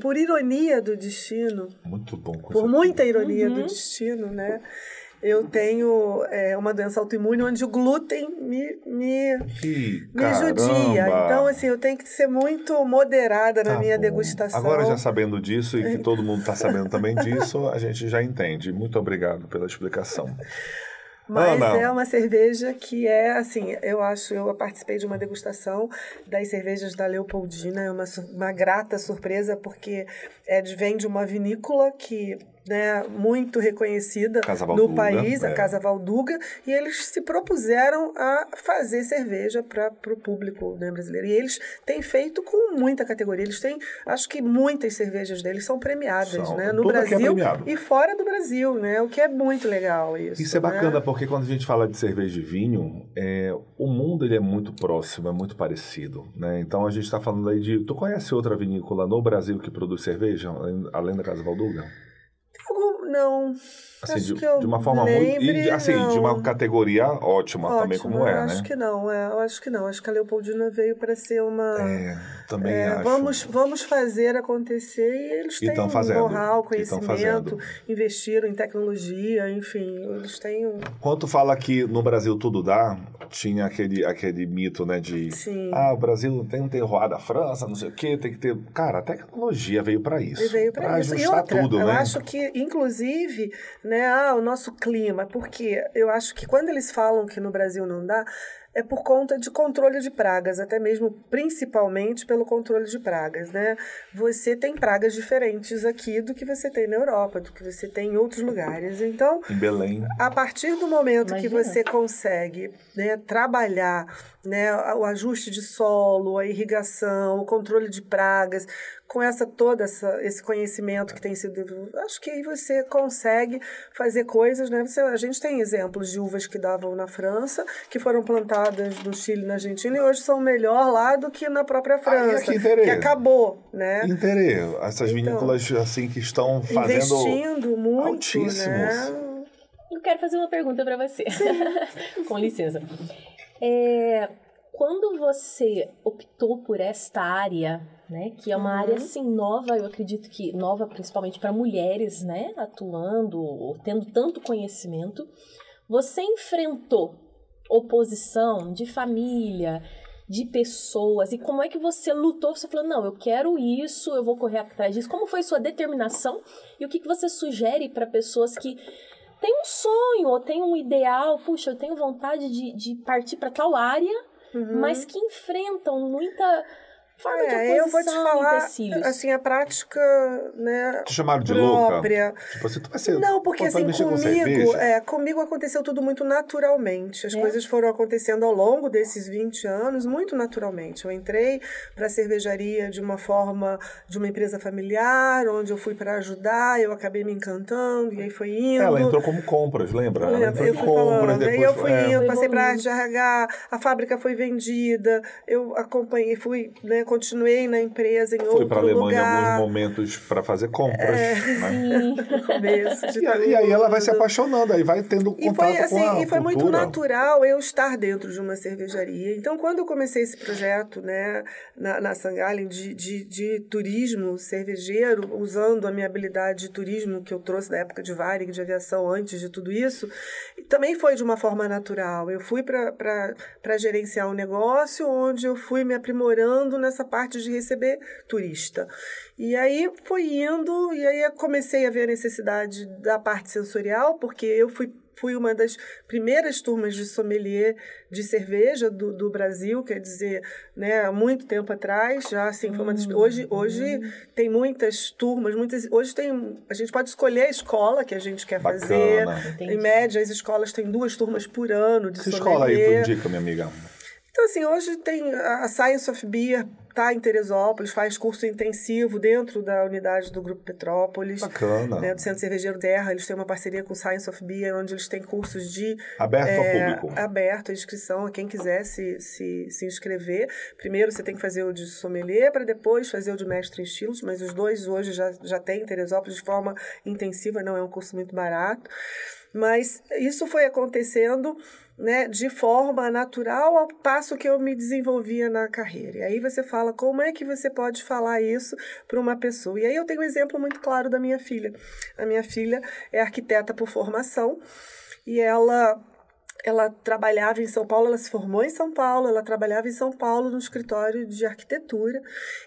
por ironia do destino, Muito bom. com por isso aqui. muita ironia do destino, né? Eu tenho uma doença autoimune onde o glúten me judia. Então, assim, eu tenho que ser muito moderada na minha degustação. Agora, já sabendo disso e que todo mundo está sabendo também disso, a gente já entende. Muito obrigado pela explicação. Mas Ana. é uma cerveja que é, assim, eu participei de uma degustação das cervejas da Leopoldina, é uma grata surpresa, porque vem de uma vinícola que... né, muito reconhecida Casa no Valduga, país, a Casa Valduga, e eles se propuseram a fazer cerveja para o público, né, brasileiro. E eles têm feito com muita categoria. Eles têm, acho que muitas cervejas deles são premiadas, né, no tudo aqui é Brasil premiado. e fora do Brasil, né, o que é muito legal isso. Isso é né? bacana, porque quando a gente fala de cerveja e vinho, o mundo ele é muito próximo, é muito parecido, né? Então a gente está falando aí de... Tu conhece outra vinícola no Brasil que produz cerveja, além da Casa Valduga? Não, Assim, acho de que eu uma forma lembre, muito... E, assim, não. de uma categoria ótima também, como eu é, acho né? que não, eu acho que não. Acho que a Leopoldina veio para ser uma... Também acho. Vamos fazer acontecer e eles têm tão fazendo. know-how, E tão conhecimento, fazendo. investiram em tecnologia, enfim, eles têm... Quando tu fala que no Brasil tudo dá, tinha aquele mito, né, de... Sim. o Brasil tem um terroir da França, não sei o quê, tem que ter... Cara, a tecnologia veio para isso. E veio para isso. E ajustar outra, tudo, eu né? acho que, inclusive, né, o nosso clima, porque eu acho que quando eles falam que no Brasil não dá, é por conta de controle de pragas, até mesmo principalmente pelo controle de pragas, né? Você tem pragas diferentes aqui do que você tem na Europa, do que você tem em outros lugares. Então, Em Belém. a partir do momento que Imagina. você consegue, né, trabalhar, né, o ajuste de solo, a irrigação, o controle de pragas, com esse conhecimento que tem sido... Acho que aí você consegue fazer coisas, né? A gente tem exemplos de uvas que davam na França, que foram plantadas no Chile e na Argentina, e hoje são melhor lá do que na própria França, que acabou, né? Interesse. Essas vinícolas, assim, que estão fazendo... Investindo muito, altíssimos. né? Eu quero fazer uma pergunta para você. Com licença. Quando você optou por esta área, né, que é uma área assim nova, eu acredito que nova principalmente para mulheres, né, atuando, ou tendo tanto conhecimento, você enfrentou oposição de família, de pessoas, e como é que você lutou? Você falou, não, eu quero isso, eu vou correr atrás disso. Como foi sua determinação? E o que você sugere para pessoas que têm um sonho ou têm um ideal? Puxa, eu tenho vontade de partir para tal área, mas que enfrentam muita forma de oposição, eu vou te falar, empecilhos. assim, a prática, né, Te chamaram de própria. louca? Tipo assim, tu vai ser... Não, porque vai assim, mexer com cerveja? comigo aconteceu tudo muito naturalmente. As coisas foram acontecendo ao longo desses 20 anos, muito naturalmente. Eu entrei para a cervejaria de uma forma, de uma empresa familiar, onde eu fui para ajudar, eu acabei me encantando, e aí foi indo. Ela entrou como compras, lembra? Ela entrou Eu em fui compras, falando, depois... aí eu fui indo, passei para a área evoluindo. de RH, a fábrica foi vendida, eu acompanhei, fui, né, continuei na empresa em Fui outro para a Alemanha em alguns lugar. momentos para fazer compras, né? Sim. No começo de E aí ela vai se tudo. apaixonando, aí vai tendo E contato foi assim, com a e foi muito cultura. natural eu estar dentro de uma cervejaria. Então, quando eu comecei esse projeto, né, na Sangallen de turismo cervejeiro, usando a minha habilidade de turismo que eu trouxe da época de Varig, de aviação, antes de tudo isso, também foi de uma forma natural. Eu fui para gerenciar um negócio onde eu fui me aprimorando nessa parte de receber turista. E aí foi indo, e aí eu comecei a ver a necessidade da parte sensorial, porque eu fui uma das primeiras turmas de sommelier de cerveja do Brasil, quer dizer, né, há muito tempo atrás, já assim, foi uma das, hoje tem muitas turmas, hoje a gente pode escolher a escola que a gente quer fazer. Entendi. Em média, as escolas têm 2 turmas por ano de Que sommelier. escola aí tu indica, minha amiga? Então, assim, hoje tem a Science of Beer, tá em Teresópolis, faz curso intensivo dentro da unidade do Grupo Petrópolis. Bacana. Né, do Centro Cervejeiro Terra, eles têm uma parceria com Science of Beer, onde eles têm cursos de... Aberto ao público. Aberto a inscrição a quem quiser se inscrever. Primeiro você tem que fazer o de sommelier, para depois fazer o de mestre em estilos, mas os dois hoje já tem em Teresópolis de forma intensiva, não é um curso muito barato. Mas isso foi acontecendo, né, de forma natural ao passo que eu me desenvolvia na carreira. E aí você fala, como é que você pode falar isso para uma pessoa? E aí eu tenho um exemplo muito claro da minha filha. A minha filha é arquiteta por formação e ela trabalhava em São Paulo, ela se formou em São Paulo, ela trabalhava em São Paulo no escritório de arquitetura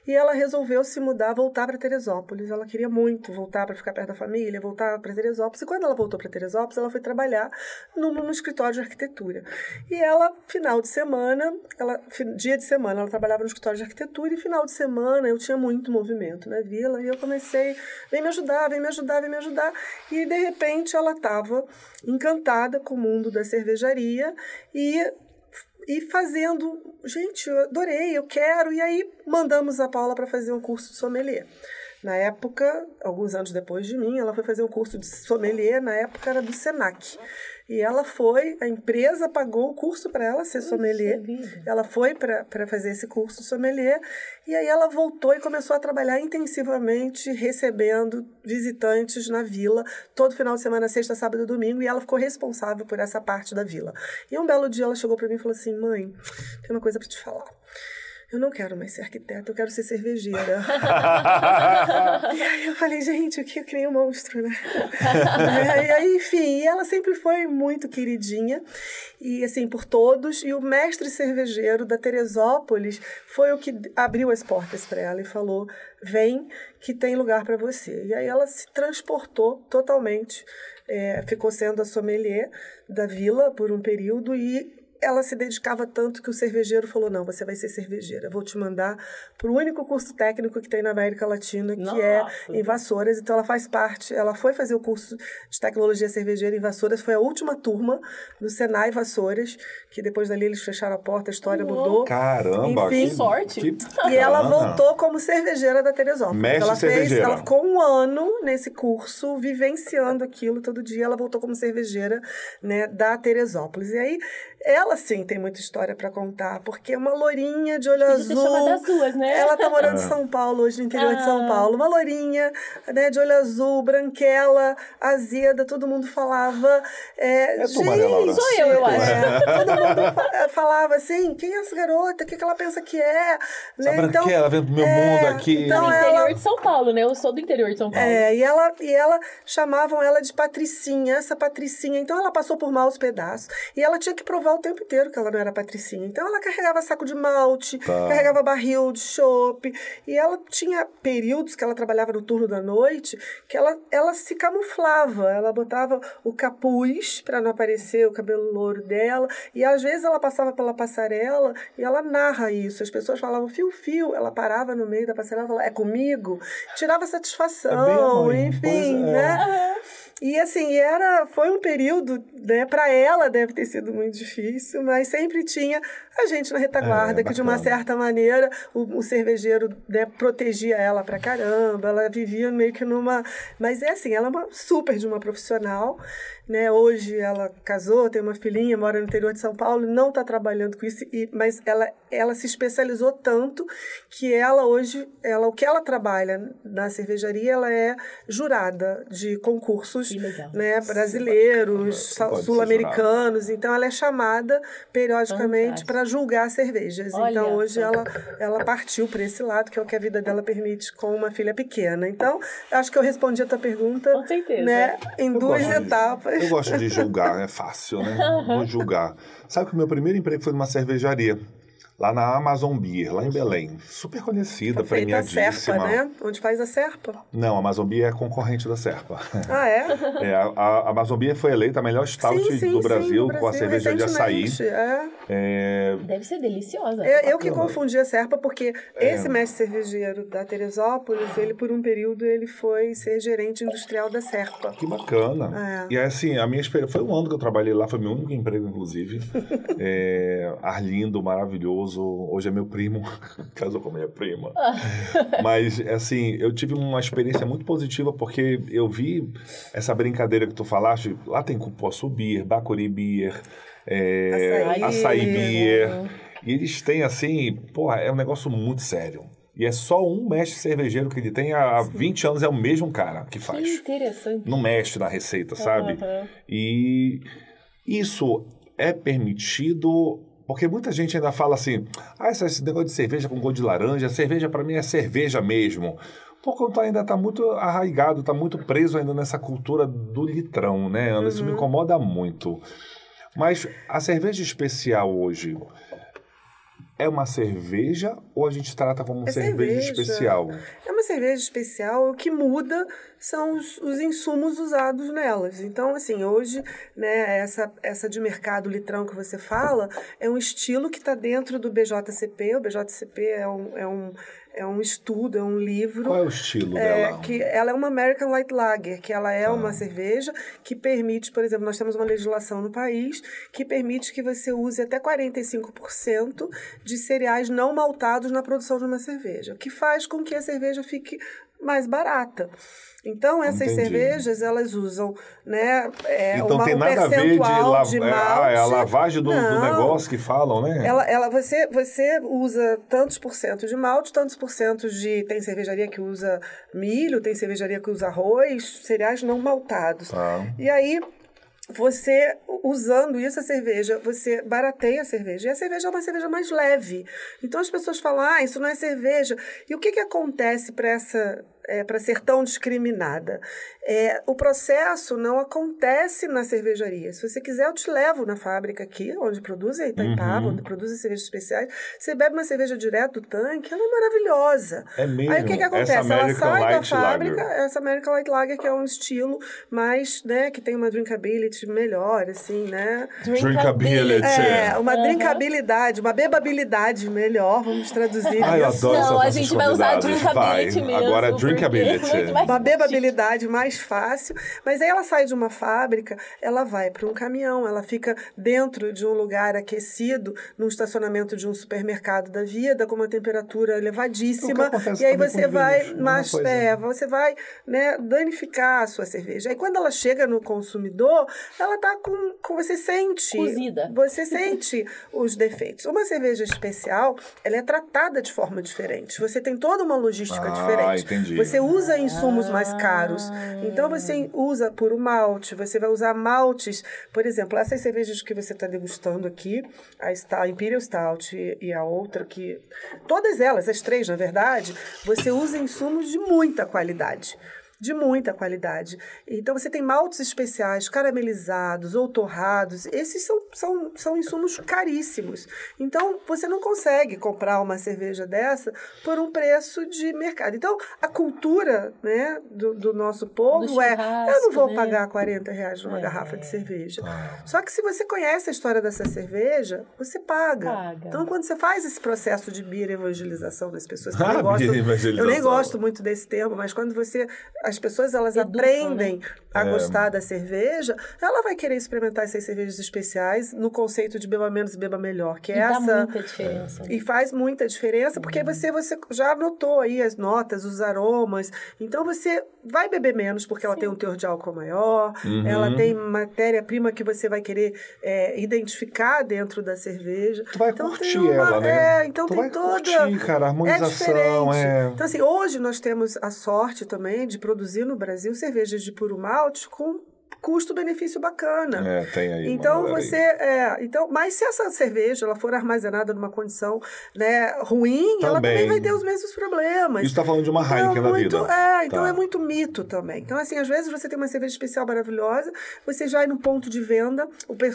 e ela resolveu se mudar, voltar para Teresópolis. Ela queria muito voltar para ficar perto da família, voltar para Teresópolis. E quando ela voltou para Teresópolis, ela foi trabalhar no escritório de arquitetura. E ela, dia de semana, ela trabalhava no escritório de arquitetura e final de semana eu tinha muito movimento na vila e eu comecei, vem me ajudar. E de repente ela estava encantada com o mundo da cervejaria e fazendo, gente, eu adorei, eu quero, e aí mandamos a Paula para fazer um curso de sommelier. Na época, alguns anos depois de mim, ela foi fazer um curso de sommelier, na época era do Senac. E ela foi, a empresa pagou o curso para ela ser sommelier. Ela foi para fazer esse curso de sommelier e aí ela voltou e começou a trabalhar intensivamente, recebendo visitantes na vila, todo final de semana, sexta, sábado e domingo, e ela ficou responsável por essa parte da vila. E um belo dia ela chegou para mim e falou assim, mãe, tem uma coisa para te falar. Eu não quero mais ser arquiteta, eu quero ser cervejeira. E aí eu falei, gente, o que eu criei um monstro, né? E aí, enfim, ela sempre foi muito queridinha, e assim, por todos. E o mestre cervejeiro da Teresópolis foi o que abriu as portas para ela e falou, vem que tem lugar para você. E aí ela se transportou totalmente, ficou sendo a sommelier da vila por um período e ela se dedicava tanto que o cervejeiro falou, não, você vai ser cervejeira, vou te mandar para o único curso técnico que tem na América Latina, que é em Vassouras. Então ela faz parte, ela foi fazer o curso de tecnologia cervejeira em Vassouras, foi a última turma do Senai Vassouras, que depois dali eles fecharam a porta, a história mudou. Caramba, enfim, que sorte! E ela voltou como cervejeira da Teresópolis. Mestre cervejeira. Ela ficou 1 ano nesse curso, vivenciando aquilo todo dia. Ela voltou como cervejeira, né, da Teresópolis. E aí, ela sim tem muita história para contar, porque é uma lourinha de olho azul. Chama das duas, né? Ela tá morando em São Paulo, hoje no interior de São Paulo. Uma lourinha, né, de olho azul, branquela, azeda, todo mundo falava. Tu, Maria Laura. Sou eu acho. Todo mundo falava assim, quem é essa garota? O que ela pensa que é? Essa Né? branquela, ela vem pro meu mundo aqui. Então No interior de São Paulo, né? Eu sou do interior de São Paulo. E ela chamavam ela de Patricinha, essa Patricinha. Então ela passou por maus pedaços. E ela tinha que provar o tempo tempo inteiro que ela não era patricinha. Então, ela carregava saco de malte, carregava barril de chopp. E ela tinha períodos que ela trabalhava no turno da noite que ela se camuflava. Ela botava o capuz para não aparecer o cabelo louro dela. E, às vezes, ela passava pela passarela e ela narra isso. As pessoas falavam fio. Ela parava no meio da passarela e falava, é comigo? Tirava satisfação, enfim, né? E assim, foi um período, né, para ela deve ter sido muito difícil, mas sempre tinha a gente na retaguarda, que de uma certa maneira o cervejeiro, né, protegia ela pra caramba, ela vivia meio que numa... Mas é assim, ela é uma super de uma profissional, né? Hoje ela casou, tem uma filhinha, mora no interior de São Paulo, não está trabalhando com isso, mas ela se especializou tanto que ela hoje, o que ela trabalha na cervejaria, ela é jurada de concursos, né, brasileiros, sul-americanos, então ela é chamada periodicamente para julgar cervejas. Olha, então hoje ela partiu para esse lado, que é o que a vida dela permite com uma filha pequena. Então, acho que eu respondi a tua pergunta, com certeza, né, em duas etapas. Eu gosto de julgar, é fácil, né? Vou julgar. Sabe que o meu primeiro emprego foi numa cervejaria, lá na Amazon Beer, lá em Belém. Super conhecida, premiadíssima. A Serpa, né? Onde faz a Serpa? Não, a Amazon Beer é concorrente da Serpa. Ah, é? A Amazon Beer foi eleita a melhor stout do Brasil com a cerveja de açaí. Deve ser deliciosa. Eu que confundi a Serpa, porque esse mestre cervejeiro da Teresópolis, ele por um período ele foi ser gerente industrial da Serpa. Que bacana. E assim, a minha experiência, foi um ano que eu trabalhei lá, foi meu único emprego, inclusive. Arlindo, maravilhoso. Hoje é meu primo, casou com minha prima. Mas, assim, eu tive uma experiência muito positiva porque eu vi essa brincadeira que tu falaste. Lá tem Cupuaçu Beer, Bacuri Beer, Açaí Beer. E eles têm, assim, é um negócio muito sério. E é só um mestre cervejeiro que ele tem há 20 anos, é o mesmo cara que faz. Que interessante. Não mexe na receita, sabe? E isso é permitido... Porque muita gente ainda fala assim, esse negócio de cerveja com gosto de laranja, cerveja para mim é cerveja mesmo. Porque ainda está muito arraigado, está muito preso ainda nessa cultura do litrão, né, Ana? Isso me incomoda muito. Mas a cerveja especial hoje é uma cerveja ou a gente trata como cerveja especial? É uma cerveja especial, o que muda são os insumos usados nelas. Então, assim, hoje, né, essa de mercado litrão que você fala, é um estilo que está dentro do BJCP. O BJCP é um estudo, é um livro. Qual é o estilo dela? Que ela é uma American Light Lager, que ela é uma cerveja que permite, por exemplo, nós temos uma legislação no país que permite que você use até 45% de cereais não maltados na produção de uma cerveja, o que faz com que a cerveja fique mais barata. Então, essas cervejas, elas usam, né, então, tem nada a ver de malte. A lavagem do negócio que falam, né? Você usa tantos por cento de malte, tantos por cento de... Tem cervejaria que usa milho, tem cervejaria que usa arroz, cereais não maltados. E aí... Você, usando isso, a cerveja, você barateia a cerveja. E a cerveja é uma cerveja mais leve. Então, as pessoas falam, isso não é cerveja. E o que acontece para ser tão discriminada? O processo não acontece na cervejaria. Se você quiser, eu te levo na fábrica aqui, onde produzem a Itaipava, onde produzem cervejas especiais. Você bebe uma cerveja direto do tanque, ela é maravilhosa. É mesmo? Aí o que acontece? Ela sai da fábrica, essa American Light Lager, que é um estilo mais, né, que tem uma drinkability melhor, assim, né? Drinkability. Uma drinkabilidade, uma bebabilidade melhor, vamos traduzir isso. Eu adoro Não, a gente vai usar drinkability mesmo. Agora, drinkability. Uma bebabilidade mais fácil, mas aí ela sai de uma fábrica, ela vai para um caminhão, ela fica dentro de um lugar aquecido, num estacionamento de um supermercado da vida, com uma temperatura elevadíssima, e aí você vai, você vai, né, danificar a sua cerveja. Aí quando ela chega no consumidor, ela tá com você sente... Cozida. Você sente os defeitos. Uma cerveja especial, ela é tratada de forma diferente. Você tem toda uma logística diferente. Entendi. Você usa insumos mais caros. Então, você usa puro malte, você vai usar maltes. Por exemplo, essas cervejas que você está degustando aqui, a Imperial Stout e a outra que... Todas elas, as três, na verdade, você usa insumos de muita qualidade. de muita qualidade. Então, você tem maltes especiais, caramelizados ou torrados. Esses são insumos caríssimos. Então, você não consegue comprar uma cerveja dessa por um preço de mercado. Então, a cultura, né, do nosso povo eu não vou pagar R$40 numa garrafa de cerveja. Só que se você conhece a história dessa cerveja, você paga. Então, quando você faz esse processo de beer evangelização das pessoas, eu nem gosto muito desse termo, mas quando as pessoas elas aprendem a gostar da cerveja, ela vai querer experimentar essas cervejas especiais no conceito de beba menos e beba melhor, que dá muita diferença. E faz muita diferença, porque você já anotou aí as notas, os aromas, então você vai beber menos, porque ela tem um teor de álcool maior, ela tem matéria-prima que você vai querer identificar dentro da cerveja. Tu vai curtir ela, né? Então tu tem vai curtir, cara, a harmonização. Então, assim, hoje nós temos a sorte também de produzir no Brasil cervejas de puro malte com custo-benefício bacana. Tem aí. Então mas se essa cerveja ela for armazenada numa condição, né, ruim, ela também vai ter os mesmos problemas. Isso está falando de uma Heineken na vida. Então é muito mito também. Então, assim, às vezes você tem uma cerveja especial maravilhosa, você já vai no ponto de venda,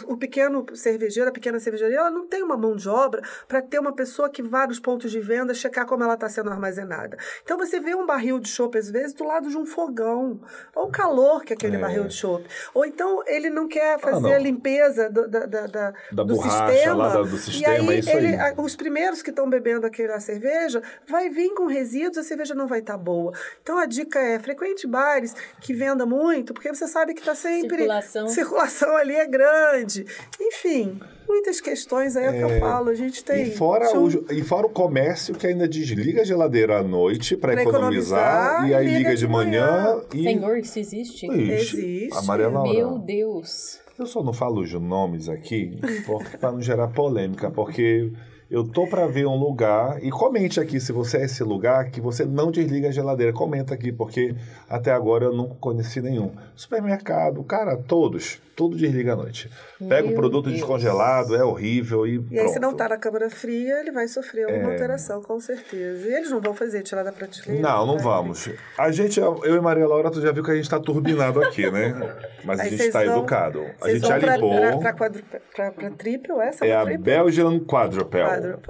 o pequeno cervejeiro, a pequena cervejaria, ela não tem uma mão de obra para ter uma pessoa que vá nos pontos de venda checar como ela está sendo armazenada. Então, você vê um barril de chopp, às vezes, do lado de um fogão. Olha o calor que é aquele barril de chopp. Ou então ele não quer fazer a limpeza do sistema. Do sistema, e aí, os primeiros que estão bebendo aquela cerveja vai vir com resíduos, a cerveja não vai estar boa. Então a dica é frequente bares que venda muito, porque você sabe que está sempre... Circulação ali é grande. Enfim, muitas questões aí é o que eu falo. A gente tem... E fora o comércio que ainda desliga a geladeira à noite para economizar, e aí liga de manhã. Senhor, isso existe? Existe. A Maria Laura. Meu Deus. Eu só não falo os nomes aqui para não gerar polêmica, porque eu tô para ver um lugar, e comente aqui se você é esse lugar que você não desliga a geladeira. Comenta aqui, porque até agora eu não conheci nenhum. Supermercado, cara, tudo desliga à noite. Pega o produto descongelado, é horrível e aí, se não tá na câmara fria, ele vai sofrer alguma alteração, com certeza. E eles não vão fazer, tirar da prateleira? Não vamos. Eu e Maria Laura, tu já viu que a gente tá turbinado aqui, né? Mas a gente tá educado. A gente já limpou. Pra triple, essa é a Belgian Quadruple.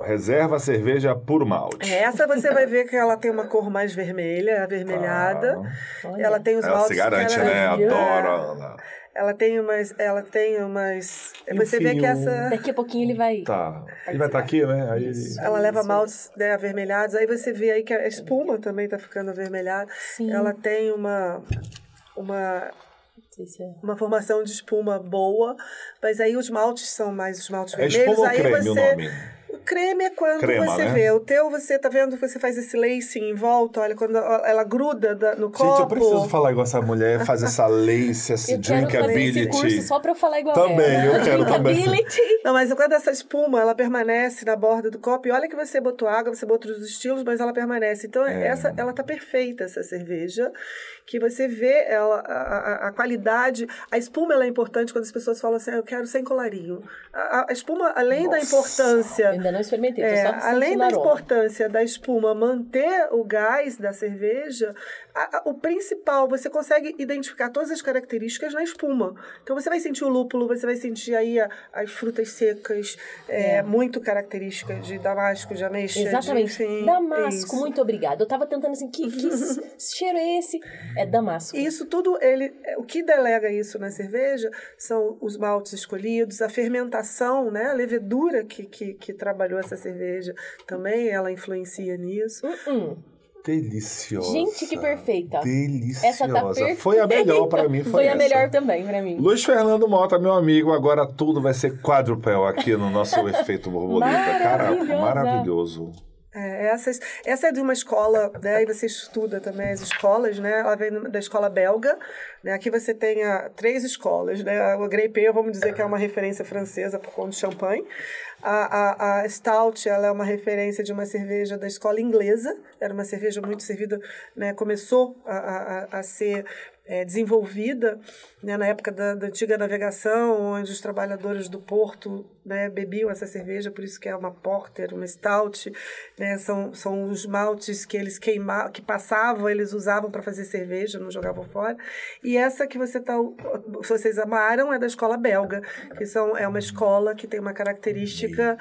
Reserva cerveja puro malte. Essa você vai ver que ela tem uma cor mais vermelha, avermelhada. Ela tem os maltes... Ela se garante, né? Adoro, Ana. Ela tem umas... Você vê que essa... Daqui a pouquinho ele vai... Ele vai estar aqui, né? Aí ela leva maltes, né, avermelhados. Aí você vê aí que a espuma também está ficando avermelhada. Sim. Ela tem uma formação de espuma boa. Mas aí os maltes são mais os maltes vermelhos. É espuma ou aí creme o nome? O creme é quando você né? vê. O teu, você tá vendo que você faz esse lacing em volta, olha, quando ela gruda no copo. Gente, eu preciso falar igual essa mulher, faz essa lace, esse drinkability. Eu quero fazer esse curso só pra eu falar igual também, ela. Eu quero também. Não, mas quando essa espuma, ela permanece na borda do copo, e olha que você botou água, você botou os estilos, mas ela permanece. Então, ela tá perfeita, essa cerveja, que você vê a qualidade. A espuma, ela é importante quando as pessoas falam assim, eu quero sem colarinho. A espuma, além da importância... Ainda não experimentei, tô só além da importância da espuma manter o gás da cerveja, o principal, você consegue identificar todas as características na espuma. Então, você vai sentir o lúpulo, você vai sentir aí as frutas secas, muito características de damasco, de ameixa. Exatamente. Enfim, damasco, muito obrigada. Eu tava tentando assim, que cheiro é esse? É damasco. Isso tudo, o que delega isso na cerveja são os maltes escolhidos, a fermentação, né, a levedura que trabalhou essa cerveja também, ela influencia nisso. Deliciosa. Gente, que perfeita. Deliciosa. Essa tá perfeita. Foi a melhor pra mim, foi a melhor também pra mim. Luiz Fernando Mota, meu amigo, agora tudo vai ser quadrupel aqui no nosso Efeito Borboleta. Cara, maravilhoso. Essa é de uma escola, né? E você estuda também as escolas, né? Ela vem da escola belga, né? Aqui você tem 3 escolas, né? A Grey Pale, vamos dizer que é uma referência francesa por conta do champanhe. A Stout, ela é uma referência de uma cerveja da escola inglesa. Era uma cerveja muito servida, né? Começou a ser desenvolvida, né, na época da antiga navegação, onde os trabalhadores do porto, né, bebiam essa cerveja, por isso que é uma porter, uma stout, né, são os maltes que eles que passavam, eles usavam para fazer cerveja, não jogavam fora. E essa que vocês amaram é da escola belga, que é uma escola que tem uma característica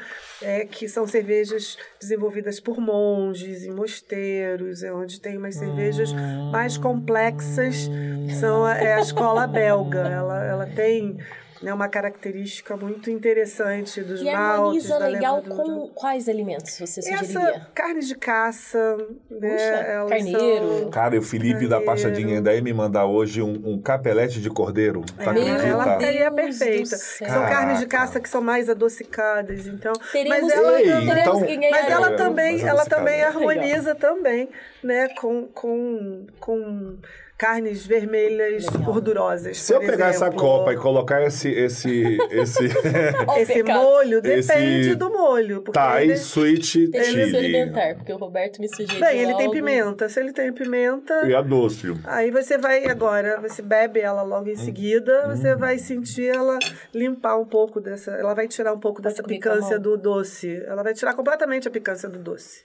que são cervejas desenvolvidas por monges, em mosteiros, onde tem umas cervejas mais complexas, são a escola belga. Ela tem, né, uma característica muito interessante dos maltes. E harmoniza legal levadura. com quais alimentos você sugeriria? Carnes de caça, né? Carneiro. Cara, o Felipe da Pachadinha daí me mandar hoje um capelete de cordeiro. Tá acredita? Ela ficaria Deus perfeita. do céu. São carnes de caça que são mais adocicadas, então. Teremos Mas mas ela também adocicada. harmoniza também, né, com carnes vermelhas gordurosas. Se eu pegar essa copa e colocar esse molho, depende do molho. Thai Sweet Deixa eu Chili. experimentar, porque o Roberto me sugeriu. Bem, ele tem algo. pimenta. Se ele tem pimenta... E a doce. Aí você você bebe ela logo em seguida, você vai sentir ela limpar um pouco dessa... Ela vai tirar um pouco dessa picância do doce. Ela vai tirar completamente a picância do doce.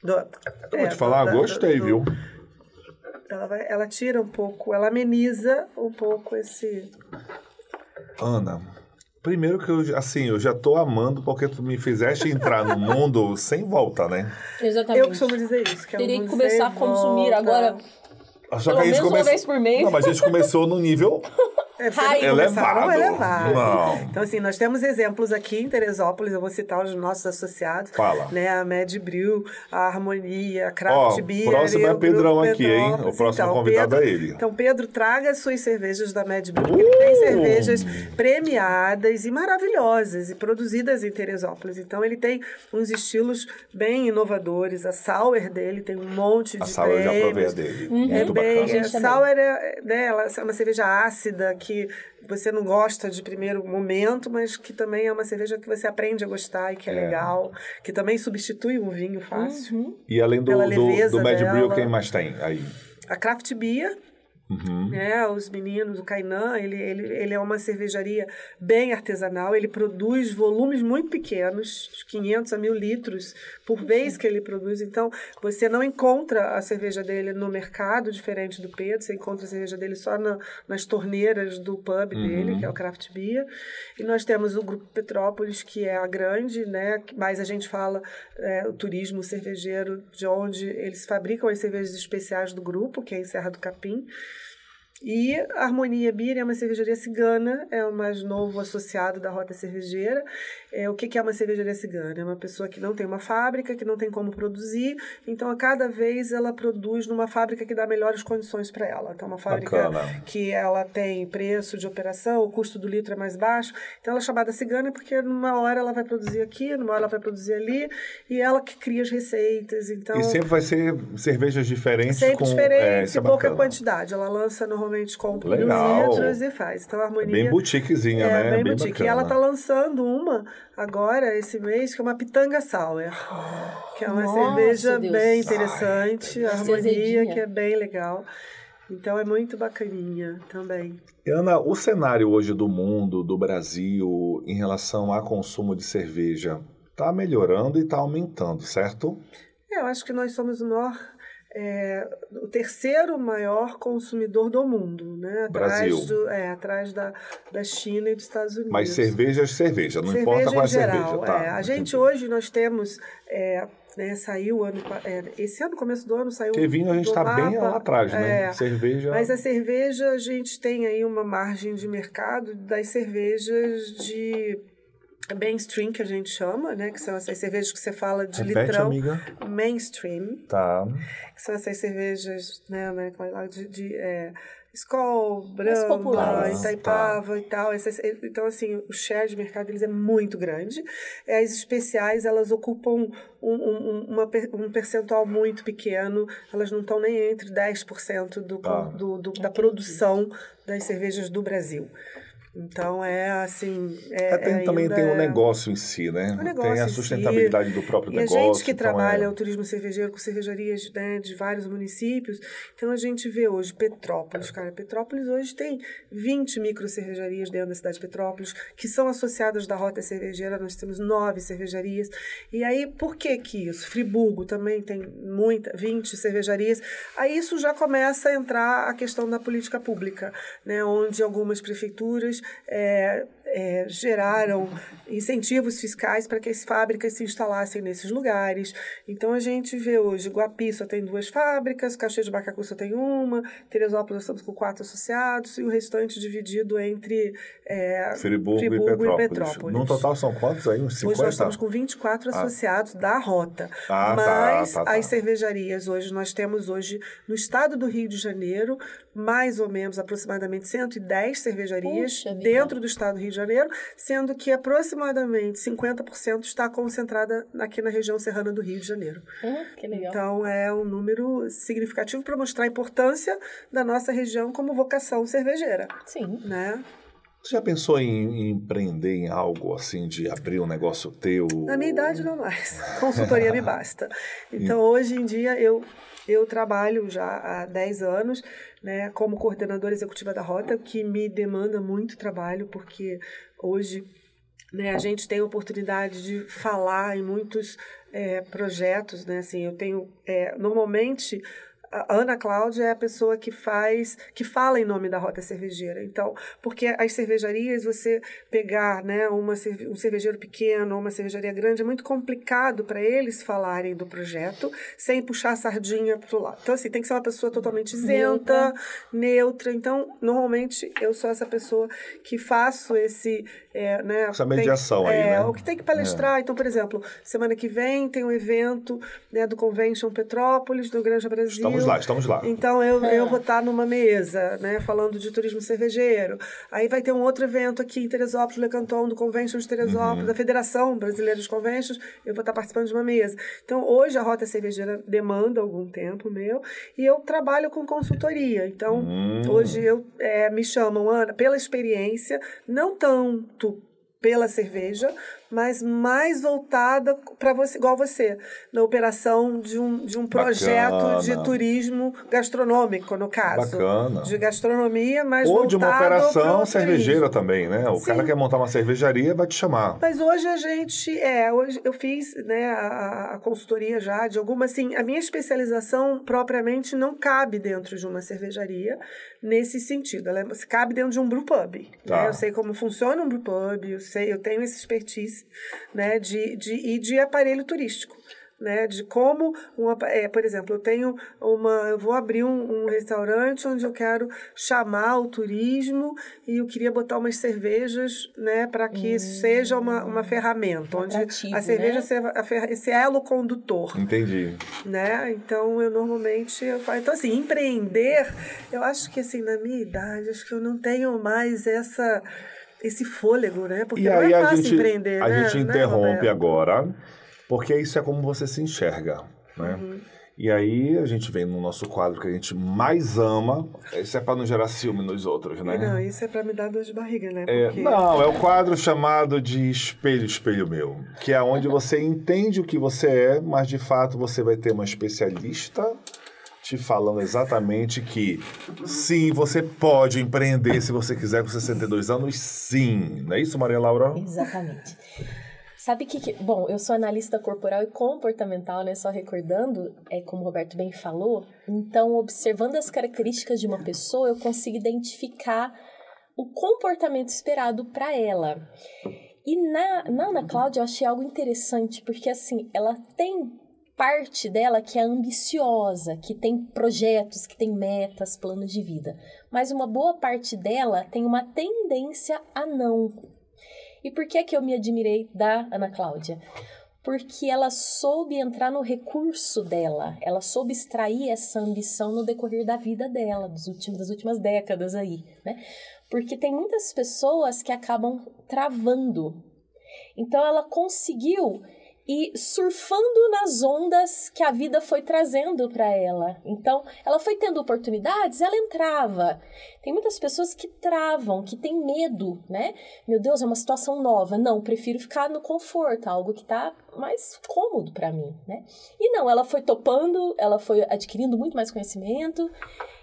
Eu vou te falar, gostei, viu? Ela tira um pouco, ela ameniza um pouco esse... Ana, primeiro que eu já tô amando porque tu me fizeste entrar no mundo sem volta, né? Exatamente. Eu costumo dizer isso. Que Teria que começar a consumir agora, Só pelo menos uma vez por mês. Não, mas a gente começou no nível elevado. Não. Então, assim, nós temos exemplos aqui em Teresópolis, eu vou citar os nossos associados. Fala. Né, a Mad Brew, a Harmonia, a Craft Beer. O próximo é Pedrão aqui, hein? O próximo então, convidado é ele. Então, Pedro, traga as suas cervejas da Mad Brew, porque ele tem cervejas premiadas e maravilhosas e produzidas em Teresópolis. Então, ele tem uns estilos bem inovadores. A Sour dele tem um monte de A Sour eu já provei a dele. Muito bacana. A Sour ela é uma cerveja ácida que você não gosta de primeiro momento, mas que também é uma cerveja que você aprende a gostar e que é legal, que também substitui um vinho fácil. E além do Mad Brew, quem mais tem aí? A Craft Beer. Os meninos, o Kainan, ele é uma cervejaria bem artesanal, ele produz volumes muito pequenos, de 500 a 1.000 litros por vez que ele produz, então você não encontra a cerveja dele no mercado, diferente do Pedro, você encontra a cerveja dele só nas torneiras do pub dele, que é o Craft Beer, e nós temos o Grupo Petrópolis, que é a grande, né, mas a gente fala o turismo cervejeiro, de onde eles fabricam as cervejas especiais do grupo, que é em Serra do Capim. E a Harmonia Beer é uma cervejaria cigana, é o mais novo associado da Rota Cervejeira. O que é uma cervejaria cigana? É uma pessoa que não tem uma fábrica, que não tem como produzir, então a cada vez ela produz numa fábrica que dá melhores condições para ela. Então, uma fábrica que ela tem preço de operação, o custo do litro é mais baixo, então ela é chamada cigana porque numa hora ela vai produzir aqui, numa hora ela vai produzir ali, e ela que cria as receitas. Então, e sempre vai ser cervejas diferentes. Sempre diferentes, e pouca quantidade. Ela lança normalmente compra 1.000 litros e faz. Então, a Harmonia... Bem boutiquezinha, né? Bem boutique. Bacana. E ela tá lançando uma agora, esse mês, que é uma Pitanga Sour. Que é uma cerveja bem interessante. A Harmonia, que é bem legal. Então, é muito bacaninha também. Ana, o cenário hoje do mundo, do Brasil, em relação ao consumo de cerveja, tá melhorando e tá aumentando, certo? Eu acho que nós somos o terceiro maior consumidor do mundo, né? Atrás da China e dos Estados Unidos. Mas cerveja, não importa qual é a cerveja, tá? A gente hoje, nós temos... saiu esse ano, começo do ano, saiu... Porque vinho a gente está bem lá atrás, né? Cerveja... Mas a cerveja, a gente tem aí uma margem de mercado das cervejas de... mainstream, que a gente chama, né? Que são essas cervejas que você fala de litrão. Amiga. Mainstream. Tá. Que são essas cervejas, né? De Skol, Brahma, Itaipava e tal. Então, assim, o share de mercado deles é muito grande. As especiais, elas ocupam um percentual muito pequeno. Elas não estão nem entre 10% da produção das cervejas do Brasil. Então, assim... também tem o negócio em si, né? Tem a sustentabilidade do próprio negócio. E a gente que trabalha o turismo cervejeiro com cervejarias, né, de vários municípios, então a gente vê hoje Petrópolis, cara. Petrópolis hoje tem 20 micro-cervejarias dentro da cidade de Petrópolis, que são associadas da Rota Cervejeira. Nós temos 9 cervejarias. E aí, por que isso? Friburgo também tem 20 cervejarias. Aí isso já começa a entrar a questão da política pública, né, onde algumas prefeituras geraram incentivos fiscais para que as fábricas se instalassem nesses lugares. Então, a gente vê hoje, Guapi só tem 2 fábricas, Cachoeiro de Macacu só tem 1, Teresópolis nós estamos com 4 associados e o restante dividido entre Friburgo e Petrópolis. No total são quantos aí? Uns 50? Hoje nós estamos com 24 associados da Rota. Mas as cervejarias hoje, nós temos hoje no estado do Rio de Janeiro, mais ou menos aproximadamente 110 cervejarias dentro do estado do Rio de Janeiro, sendo que aproximadamente 50% está concentrada aqui na região serrana do Rio de Janeiro. Que legal. Então, é um número significativo para mostrar a importância da nossa região como vocação cervejeira. Sim. Né? Você já pensou em empreender em algo assim, de abrir um negócio teu? Na minha idade, não mais. Consultoria me basta. Então, hoje em dia, eu trabalho já há 10 anos, né, como coordenadora executiva da Rota, que me demanda muito trabalho, porque hoje, né, a gente tem a oportunidade de falar em muitos projetos, né, assim, eu tenho, normalmente... A Ana Cláudia é a pessoa que fala em nome da Rota Cervejeira. Então, porque as cervejarias, você pegar, né, um cervejeiro pequeno ou uma cervejaria grande, é muito complicado para eles falarem do projeto sem puxar a sardinha para o lado. Então, assim, tem que ser uma pessoa totalmente isenta, neutra. Então, normalmente, eu sou essa pessoa que faço essa mediação né? O que tem que palestrar. Então, por exemplo, semana que vem tem um evento, né, do Convention Petrópolis, do Granja Brasil. Estamos lá. Então, eu vou estar numa mesa, né, falando de turismo cervejeiro. Aí vai ter um outro evento aqui em Teresópolis, Le Canton, do Convention de Teresópolis, da Federação Brasileira de Conventions. Eu vou estar participando de uma mesa. Então, hoje a Rota Cervejeira demanda algum tempo meu e eu trabalho com consultoria. Então, hoje me chamam, Ana, pela experiência, não tanto pela cerveja, mas mais voltada para você, igual você, na operação de um projeto de turismo gastronômico, no caso. Bacana. De gastronomia, mas ou de uma operação cervejeira turismo. Também, né? O cara quer montar uma cervejaria, vai te chamar. Mas hoje a gente, hoje eu fiz, né, a consultoria já de alguma, assim, a minha especialização propriamente não cabe dentro de uma cervejaria nesse sentido. Ela cabe dentro de um brewpub. Tá. Né? Eu sei como funciona um brewpub, eu tenho essa expertise, né, de aparelho turístico, né, de como por exemplo, eu vou abrir um restaurante onde eu quero chamar o turismo e eu queria botar umas cervejas, né, para que isso seja uma ferramenta, onde a cerveja, né, esse elo condutor. Entendi. Né? Então, eu normalmente falo. Então, assim, empreender, eu acho que, assim, na minha idade, acho que eu não tenho mais esse fôlego, né? Porque não é fácil empreender, a né? gente interrompe agora, porque isso é como você se enxerga, né? E aí a gente vem no nosso quadro que a gente mais ama. Isso é para não gerar ciúme nos outros, né? Não, isso é para me dar dor de barriga, né? Porque... Não, é o quadro chamado de Espelho, Espelho Meu, que é onde você entende o que você é, mas de fato você vai ter uma especialista te falando exatamente que sim, você pode empreender se você quiser com 62 anos, sim. Não é isso, Maria Laura? Exatamente. Sabe bom, eu sou analista corporal e comportamental, né? Só recordando, como o Roberto bem falou, então, observando as características de uma pessoa, eu consigo identificar o comportamento esperado para ela. E na Ana Cláudia eu achei algo interessante, porque assim, ela tem parte dela que é ambiciosa, que tem projetos, que tem metas, planos de vida. Mas uma boa parte dela tem uma tendência a não. E por que eu me admirei da Ana Cláudia? Porque ela soube entrar no recurso dela, ela soube extrair essa ambição no decorrer da vida dela, das últimas décadas aí, né? Porque tem muitas pessoas que acabam travando. Então ela conseguiu e surfando nas ondas que a vida foi trazendo para ela. Então, ela foi tendo oportunidades, ela entrava. Tem muitas pessoas que travam, que têm medo, né? Meu Deus, é uma situação nova. Não, prefiro ficar no conforto, algo que tá mais cômodo para mim, né? E não, ela foi topando, ela foi adquirindo muito mais conhecimento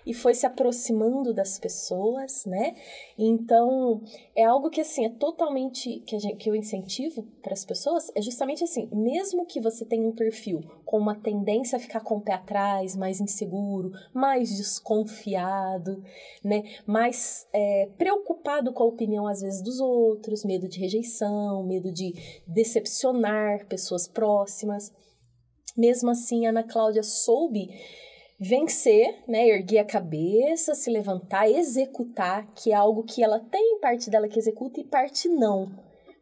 e foi se aproximando das pessoas, né? Então, é algo que, assim, é totalmente... que eu incentivo para as pessoas, é justamente assim, mesmo que você tenha um perfil com uma tendência a ficar com o pé atrás, mais inseguro, mais desconfiado, né? Mais preocupado com a opinião, às vezes, dos outros, medo de rejeição, medo de decepcionar pessoas próximas. Mesmo assim, a Ana Cláudia soube vencer, né, erguer a cabeça, se levantar, executar, que é algo que ela tem parte dela que executa e parte não.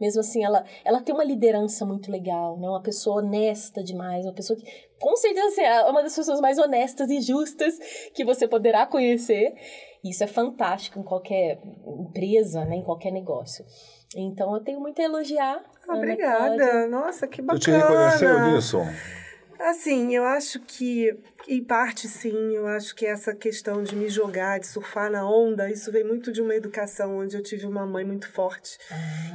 Mesmo assim, ela tem uma liderança muito legal, né, uma pessoa honesta demais, uma pessoa que, com certeza, assim, é uma das pessoas mais honestas e justas que você poderá conhecer. Isso é fantástico em qualquer empresa, né, em qualquer negócio. Então, eu tenho muito a elogiar. Obrigada. Nossa, que bacana. Tu te reconheceu nisso? Assim, eu acho que, em parte sim, eu acho que essa questão de me jogar, de surfar na onda, isso veio muito de uma educação onde eu tive uma mãe muito forte,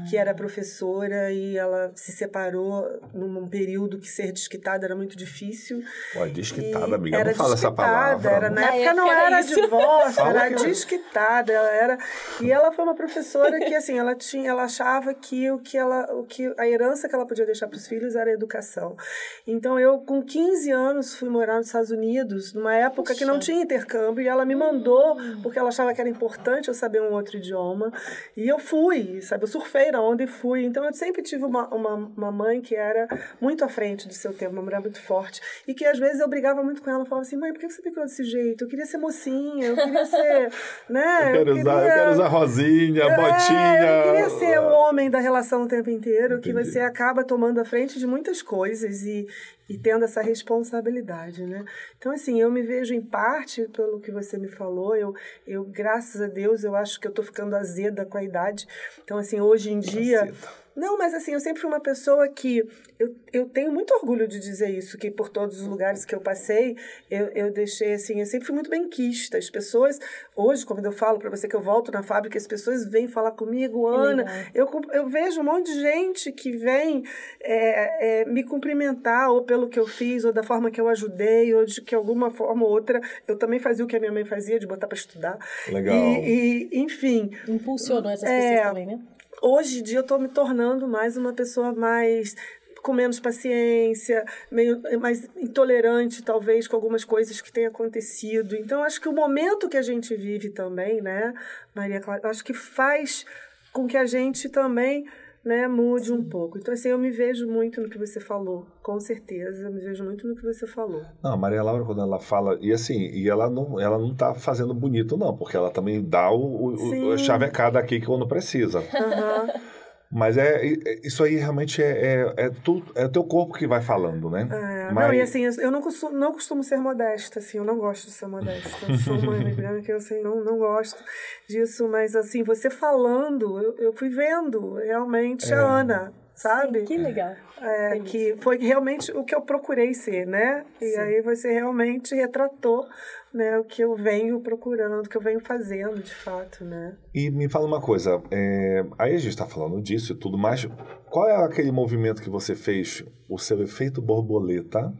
que era professora e ela se separou num período que ser desquitada era muito difícil. Pô, desquitada, amiga, não fala essa palavra. Na época não era divórcio, era desquitada. E ela foi uma professora que, assim, ela achava que a herança que ela podia deixar para os filhos era a educação. Então, eu, com 15 anos, fui morar nos Estados Unidos, numa época que não tinha intercâmbio, e ela me mandou, porque ela achava que era importante eu saber um outro idioma, e eu fui, sabe, eu surfei na onda e fui. Então, eu sempre tive uma mãe que era muito à frente do seu tempo, uma mulher muito forte, e que, às vezes, eu brigava muito com ela, falava assim, mãe, por que você ficou desse jeito? Eu queria ser mocinha, eu queria ser, né? Eu quero usar rosinha, botinha. Eu queria ser o homem da relação o tempo inteiro. Entendi. Que você acaba tomando a frente de muitas coisas e tendo essa responsabilidade, né? Então, assim, eu me vejo em parte pelo que você me falou, eu graças a Deus, eu acho que eu tô ficando azeda com a idade. Então, assim, hoje em dia... Não, mas assim, eu sempre fui uma pessoa que... Eu tenho muito orgulho de dizer isso, que por todos os lugares que eu passei, eu deixei, assim, eu sempre fui muito benquista. As pessoas, hoje, quando eu falo para você que eu volto na fábrica, as pessoas vêm falar comigo, Ana, eu vejo um monte de gente que vem me cumprimentar, ou pelo que eu fiz, ou da forma que eu ajudei, ou de que alguma forma ou outra, eu também fazia o que a minha mãe fazia, de botar para estudar. Legal. E enfim... Impulsionou essas pessoas também, né? Hoje em dia eu estou me tornando mais uma pessoa com menos paciência, mais intolerante, talvez, com algumas coisas que têm acontecido. Então, acho que o momento que a gente vive também, né, Maria Clara, acho que faz com que a gente também, né, mude um pouco. Então, assim, eu me vejo muito no que você falou, com certeza, eu me vejo muito no que você falou. Não, a Maria Laura, quando ela fala, e ela não tá fazendo bonito, não, porque ela também dá a chavecada aqui quando precisa. Uhum. Mas isso aí realmente é o teu corpo que vai falando, né? Não, e assim, eu não costumo ser modesta, assim, eu não gosto de ser modesta. Eu sou uma imigrante que eu assim, não gosto disso, mas assim, você falando, eu fui vendo realmente a Ana, sabe? Sim, que legal. Que foi realmente o que eu procurei ser, né? E aí você realmente retratou, né, o que eu venho procurando, o que eu venho fazendo, de fato, né? E me fala uma coisa, aí a gente está falando disso e tudo mais, qual é aquele movimento que você fez, o seu efeito borboleta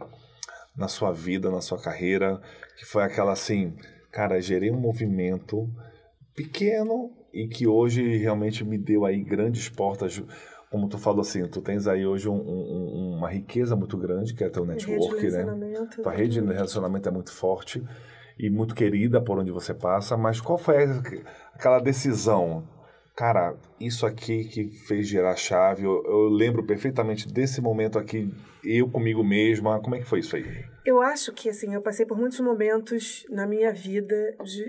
na sua vida, na sua carreira, que foi aquela assim, cara, gerei um movimento pequeno e que hoje realmente me deu aí grandes portas. Como tu falou assim, tu tens aí hoje uma riqueza muito grande, que é teu network, né? Tua rede de relacionamento é muito forte e muito querida por onde você passa, mas qual foi aquela decisão? Cara, isso aqui que fez girar a chave, eu lembro perfeitamente desse momento aqui, eu comigo mesma, como é que foi isso aí? Eu acho que, assim, eu passei por muitos momentos na minha vida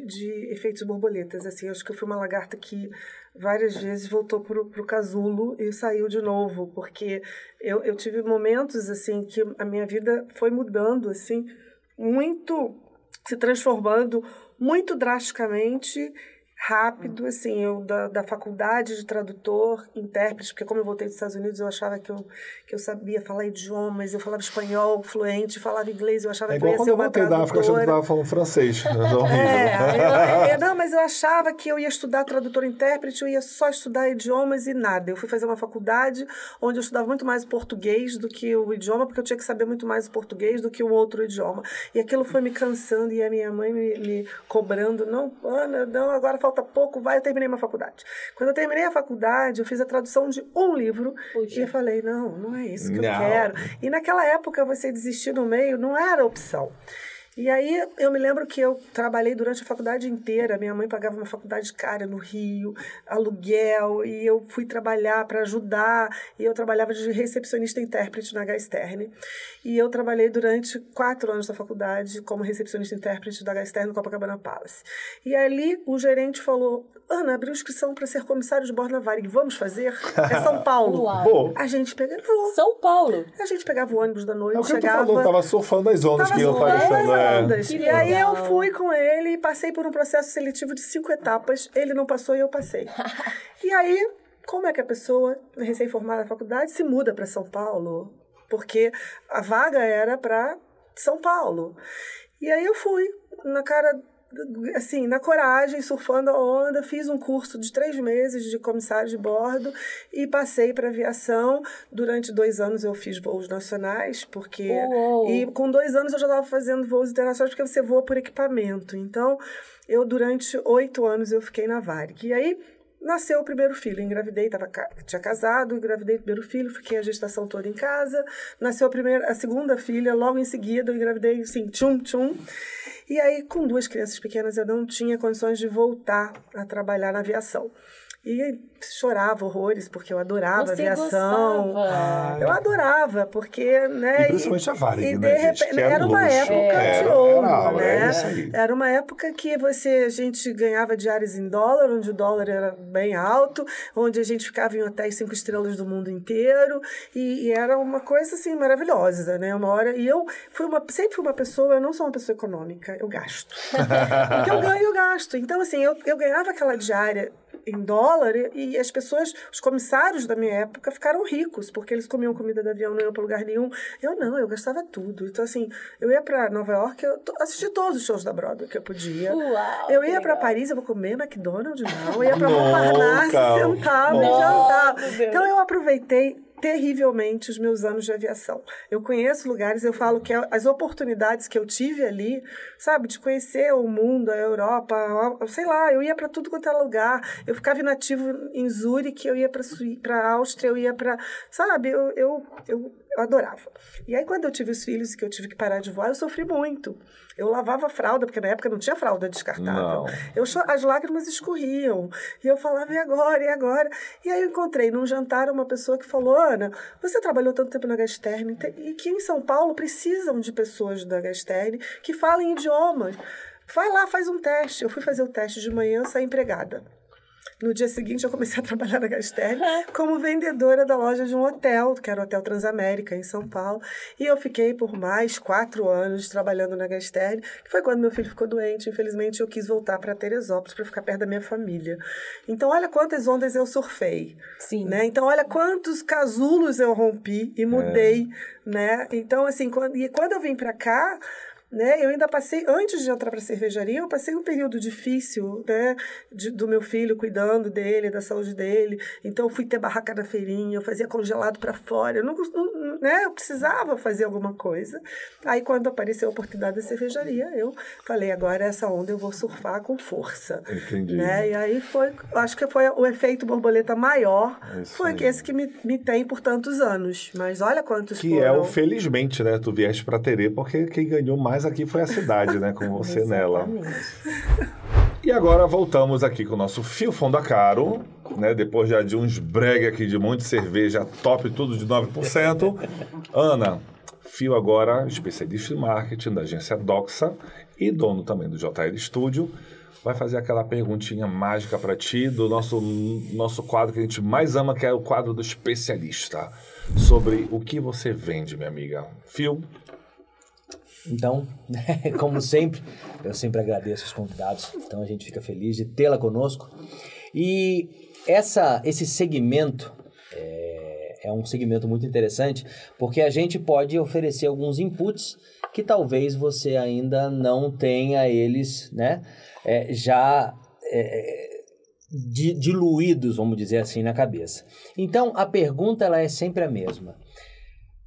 de efeitos borboletas, assim, eu acho que eu fui uma lagarta que várias vezes voltou pro casulo e saiu de novo, porque eu tive momentos, assim, que a minha vida foi mudando, assim, muito, se transformando muito drasticamente, rápido, assim, eu da faculdade de tradutor, intérprete, porque como eu voltei dos Estados Unidos, eu achava que eu sabia falar idiomas, eu falava espanhol fluente, falava inglês, eu achava que eu ia ser uma tradutora. Da África, achando que eu estava falando francês. Não, mas eu achava que eu ia estudar tradutor-intérprete, eu ia só estudar idiomas e nada. Eu fui fazer uma faculdade onde eu estudava muito mais o português do que o idioma, porque eu tinha que saber muito mais o português do que o outro idioma. E aquilo foi me cansando e a minha mãe me cobrando, não, Ana, não, agora falta pouco, vai, eu terminei uma faculdade. Quando eu terminei a faculdade, eu fiz a tradução de um livro. Puxa. E eu falei, não é isso que eu quero. E naquela época, você desistir no meio não era opção. E aí, eu me lembro que eu trabalhei durante a faculdade inteira. Minha mãe pagava uma faculdade cara no Rio, aluguel, e eu fui trabalhar para ajudar. E eu trabalhava de recepcionista intérprete na Gasterne. E eu trabalhei durante 4 anos da faculdade como recepcionista intérprete da Gasterne no Copacabana Palace. E ali, o gerente falou, Ana, abriu inscrição para ser comissário de bordo na Varig. Vamos fazer? É São Paulo. Uau. A gente pegava... São Paulo? A gente pegava o ônibus da noite, é o que chegava... tu falou, tava surfando as ondas que iam aparecendo. E aí eu fui com ele e passei por um processo seletivo de 5 etapas. Ele não passou e eu passei. E aí, como é que a pessoa, recém-formada da faculdade, se muda para São Paulo? Porque a vaga era para São Paulo. E aí eu fui, na cara... assim, na coragem, surfando a onda, fiz um curso de 3 meses de comissário de bordo e passei para aviação. Durante 2 anos eu fiz voos nacionais, porque... E com 2 anos eu já estava fazendo voos internacionais, porque você voa por equipamento. Então, durante 8 anos eu fiquei na Varig. E aí, nasceu o primeiro filho, engravidei, tinha casado, engravidei o primeiro filho, fiquei a gestação toda em casa, nasceu a segunda filha, logo em seguida eu engravidei, assim, tchum. E aí, com 2 crianças pequenas, eu não tinha condições de voltar a trabalhar na aviação. E chorava horrores, porque eu adorava a aviação. Eu adorava, porque, né? E principalmente a Varig, né, gente? Era uma época de ouro, né? Era uma época que a gente ganhava diárias em dólar, onde o dólar era bem alto, onde a gente ficava em hotéis 5 estrelas do mundo inteiro, e era uma coisa, assim, maravilhosa, né? Uma hora... E eu sempre fui uma pessoa, eu não sou uma pessoa econômica, eu gasto. O que eu ganho, eu gasto. Então, assim, eu ganhava aquela diária em dólar e as pessoas, os comissários da minha época ficaram ricos, porque eles comiam comida de avião, não iam para lugar nenhum. Eu gastava tudo. Então, assim, eu ia para Nova York, eu assisti todos os shows da Broadway que eu podia. Uau, eu ia para Paris, eu vou comer McDonald's, não. Eu ia para Montparnasse, sentava e jantava. Então, eu aproveitei terrivelmente os meus anos de aviação. Eu conheço lugares, eu falo que as oportunidades que eu tive ali, sabe, de conhecer o mundo, a Europa, sei lá, eu ia para tudo quanto era lugar. Eu ficava inativo em Zurique, eu ia para Áustria, eu ia para, sabe, eu adorava. E aí, quando eu tive os filhos e que eu tive que parar de voar, eu sofri muito. Eu lavava fralda, porque na época não tinha fralda descartável. As lágrimas escorriam. E eu falava, e agora, e agora? E aí eu encontrei num jantar uma pessoa que falou, Ana, você trabalhou tanto tempo na Gasterne e que em São Paulo precisam de pessoas da Gasterne que falem idiomas. Vai lá, faz um teste. Eu fui fazer o teste de manhã, saí empregada. No dia seguinte, eu comecei a trabalhar na Gasterne como vendedora da loja de um hotel, que era o Hotel Transamérica, em São Paulo. E eu fiquei por mais 4 anos trabalhando na Gasterne, que foi quando meu filho ficou doente. Infelizmente, eu quis voltar para Teresópolis para ficar perto da minha família. Então, olha quantas ondas eu surfei. Sim. Né? Então, olha quantos casulos eu rompi e mudei. Né? Então, assim, quando eu vim para cá... Né? Eu ainda passei, antes de entrar para a cervejaria, eu passei um período difícil, né? Do meu filho, cuidando dele, da saúde dele. Então, eu fui ter barraca na feirinha, eu fazia congelado para fora. Eu precisava fazer alguma coisa. Aí, quando apareceu a oportunidade da cervejaria, eu falei, agora essa onda eu vou surfar com força. Entendi. Né? E aí acho que foi o efeito borboleta maior, foi esse que me tem por tantos anos. Mas olha quantos foram. Que é o felizmente, né? Tu vieste para Terê, porque quem ganhou mais aqui foi a cidade, né? Com você nela. E agora voltamos aqui com o nosso Fio Fundo Caro, né? Depois já de uns brega aqui de monte de cerveja top, tudo de 9%. Ana, Fio agora, especialista em marketing da agência Doxa e dono também do JL Studio, vai fazer aquela perguntinha mágica para ti do nosso quadro que a gente mais ama, que é o quadro do especialista. Sobre o que você vende, minha amiga. Fio? Então, como sempre, eu sempre agradeço os convidados, então a gente fica feliz de tê-la conosco. E esse segmento é um segmento muito interessante, porque a gente pode oferecer alguns inputs que talvez você ainda não tenha eles, né, diluídos, vamos dizer assim, na cabeça. Então, a pergunta ela é sempre a mesma.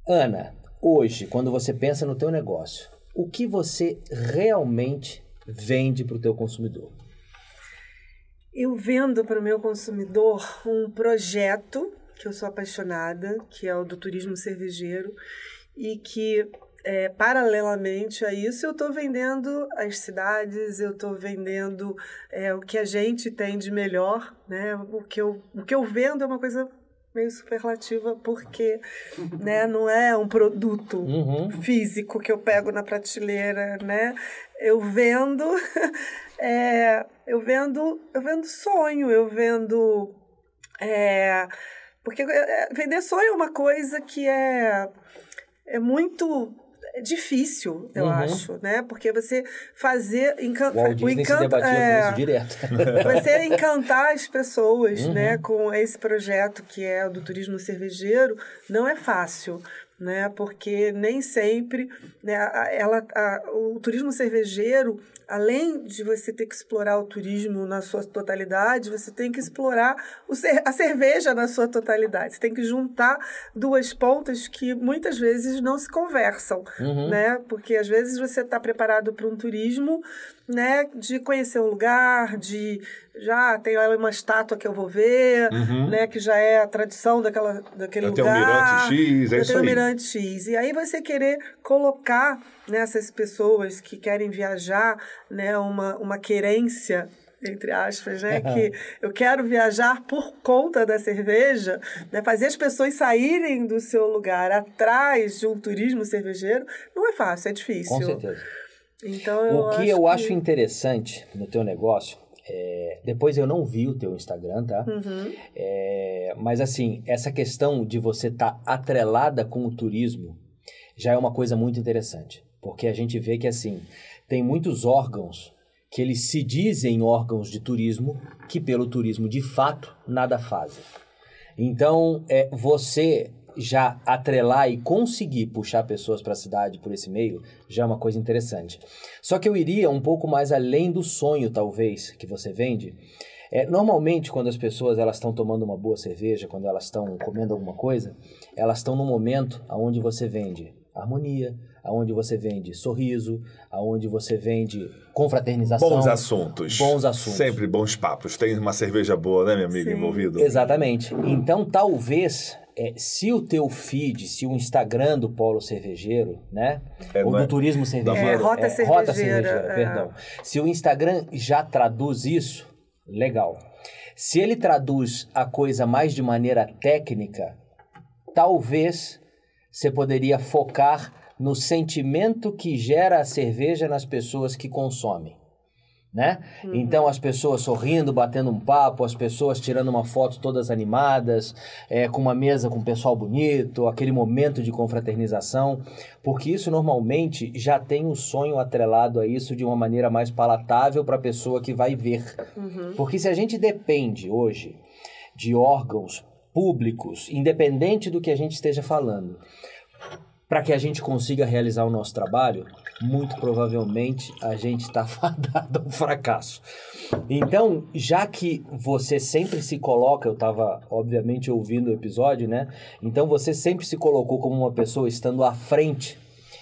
Ana, hoje, quando você pensa no teu negócio, o que você realmente vende para o teu consumidor? Eu vendo para o meu consumidor um projeto que eu sou apaixonada, que é o do turismo cervejeiro, e que, paralelamente a isso, eu estou vendendo as cidades, eu estou vendendo o que a gente tem de melhor, né? O que eu vendo é uma coisa meio superlativa, porque, né, não é um produto físico que eu pego na prateleira, né? Eu vendo sonho, eu vendo porque vender sonho é uma coisa que é muito difícil, eu acho, né? Porque você fazer o Walt Disney se debatia com isso direto. Você encantar as pessoas, né, com esse projeto que é o do turismo cervejeiro, não é fácil, né? Porque nem sempre, né, o turismo cervejeiro, além de você ter que explorar o turismo na sua totalidade, você tem que explorar a cerveja na sua totalidade. Você tem que juntar duas pontas que muitas vezes não se conversam, né? Porque às vezes você está preparado para um turismo, né, de conhecer um lugar, já tem lá uma estátua que eu vou ver, né, que já é a tradição daquele lugar. Tem o Mirante X, é isso aí. Tem o Mirante X. E aí você querer colocar nessas pessoas que querem viajar, né, uma querência, entre aspas, né, que eu quero viajar por conta da cerveja, né, fazer as pessoas saírem do seu lugar atrás de um turismo cervejeiro, não é fácil, é difícil. Com certeza. Então, o que eu acho interessante no teu negócio, depois eu não vi o teu Instagram, tá? Mas assim, essa questão de você estar atrelada com o turismo já é uma coisa muito interessante, porque a gente vê que assim, tem muitos órgãos que eles se dizem órgãos de turismo, que pelo turismo de fato nada fazem. Então, você já atrelar e conseguir puxar pessoas para a cidade por esse meio já é uma coisa interessante. Só que eu iria um pouco mais além do sonho, talvez, que você vende. Normalmente, quando as pessoas estão tomando uma boa cerveja, quando elas estão comendo alguma coisa, elas estão num momento onde você vende harmonia, onde você vende sorriso, onde você vende confraternização. Bons assuntos. Sempre bons papos. Tem uma cerveja boa, né, minha amiga, envolvida? Exatamente. Então, talvez... se o teu feed, se o Instagram do Polo Cervejeiro, né? Ou do Turismo Cervejeiro. Rota Cervejeira, perdão. Se o Instagram já traduz isso, legal. Se ele traduz a coisa mais de maneira técnica, talvez você poderia focar no sentimento que gera a cerveja nas pessoas que consomem. Né? Então as pessoas sorrindo, batendo um papo, as pessoas tirando uma foto todas animadas, com uma mesa com um pessoal bonito, aquele momento de confraternização, porque isso normalmente já tem um sonho atrelado a isso de uma maneira mais palatável para a pessoa que vai ver. Porque se a gente depende hoje de órgãos públicos, independente do que a gente esteja falando, para que a gente consiga realizar o nosso trabalho, muito provavelmente a gente está fadado ao fracasso. Então, já que você sempre se coloca, eu estava obviamente ouvindo o episódio, né? Então você sempre se colocou como uma pessoa estando à frente,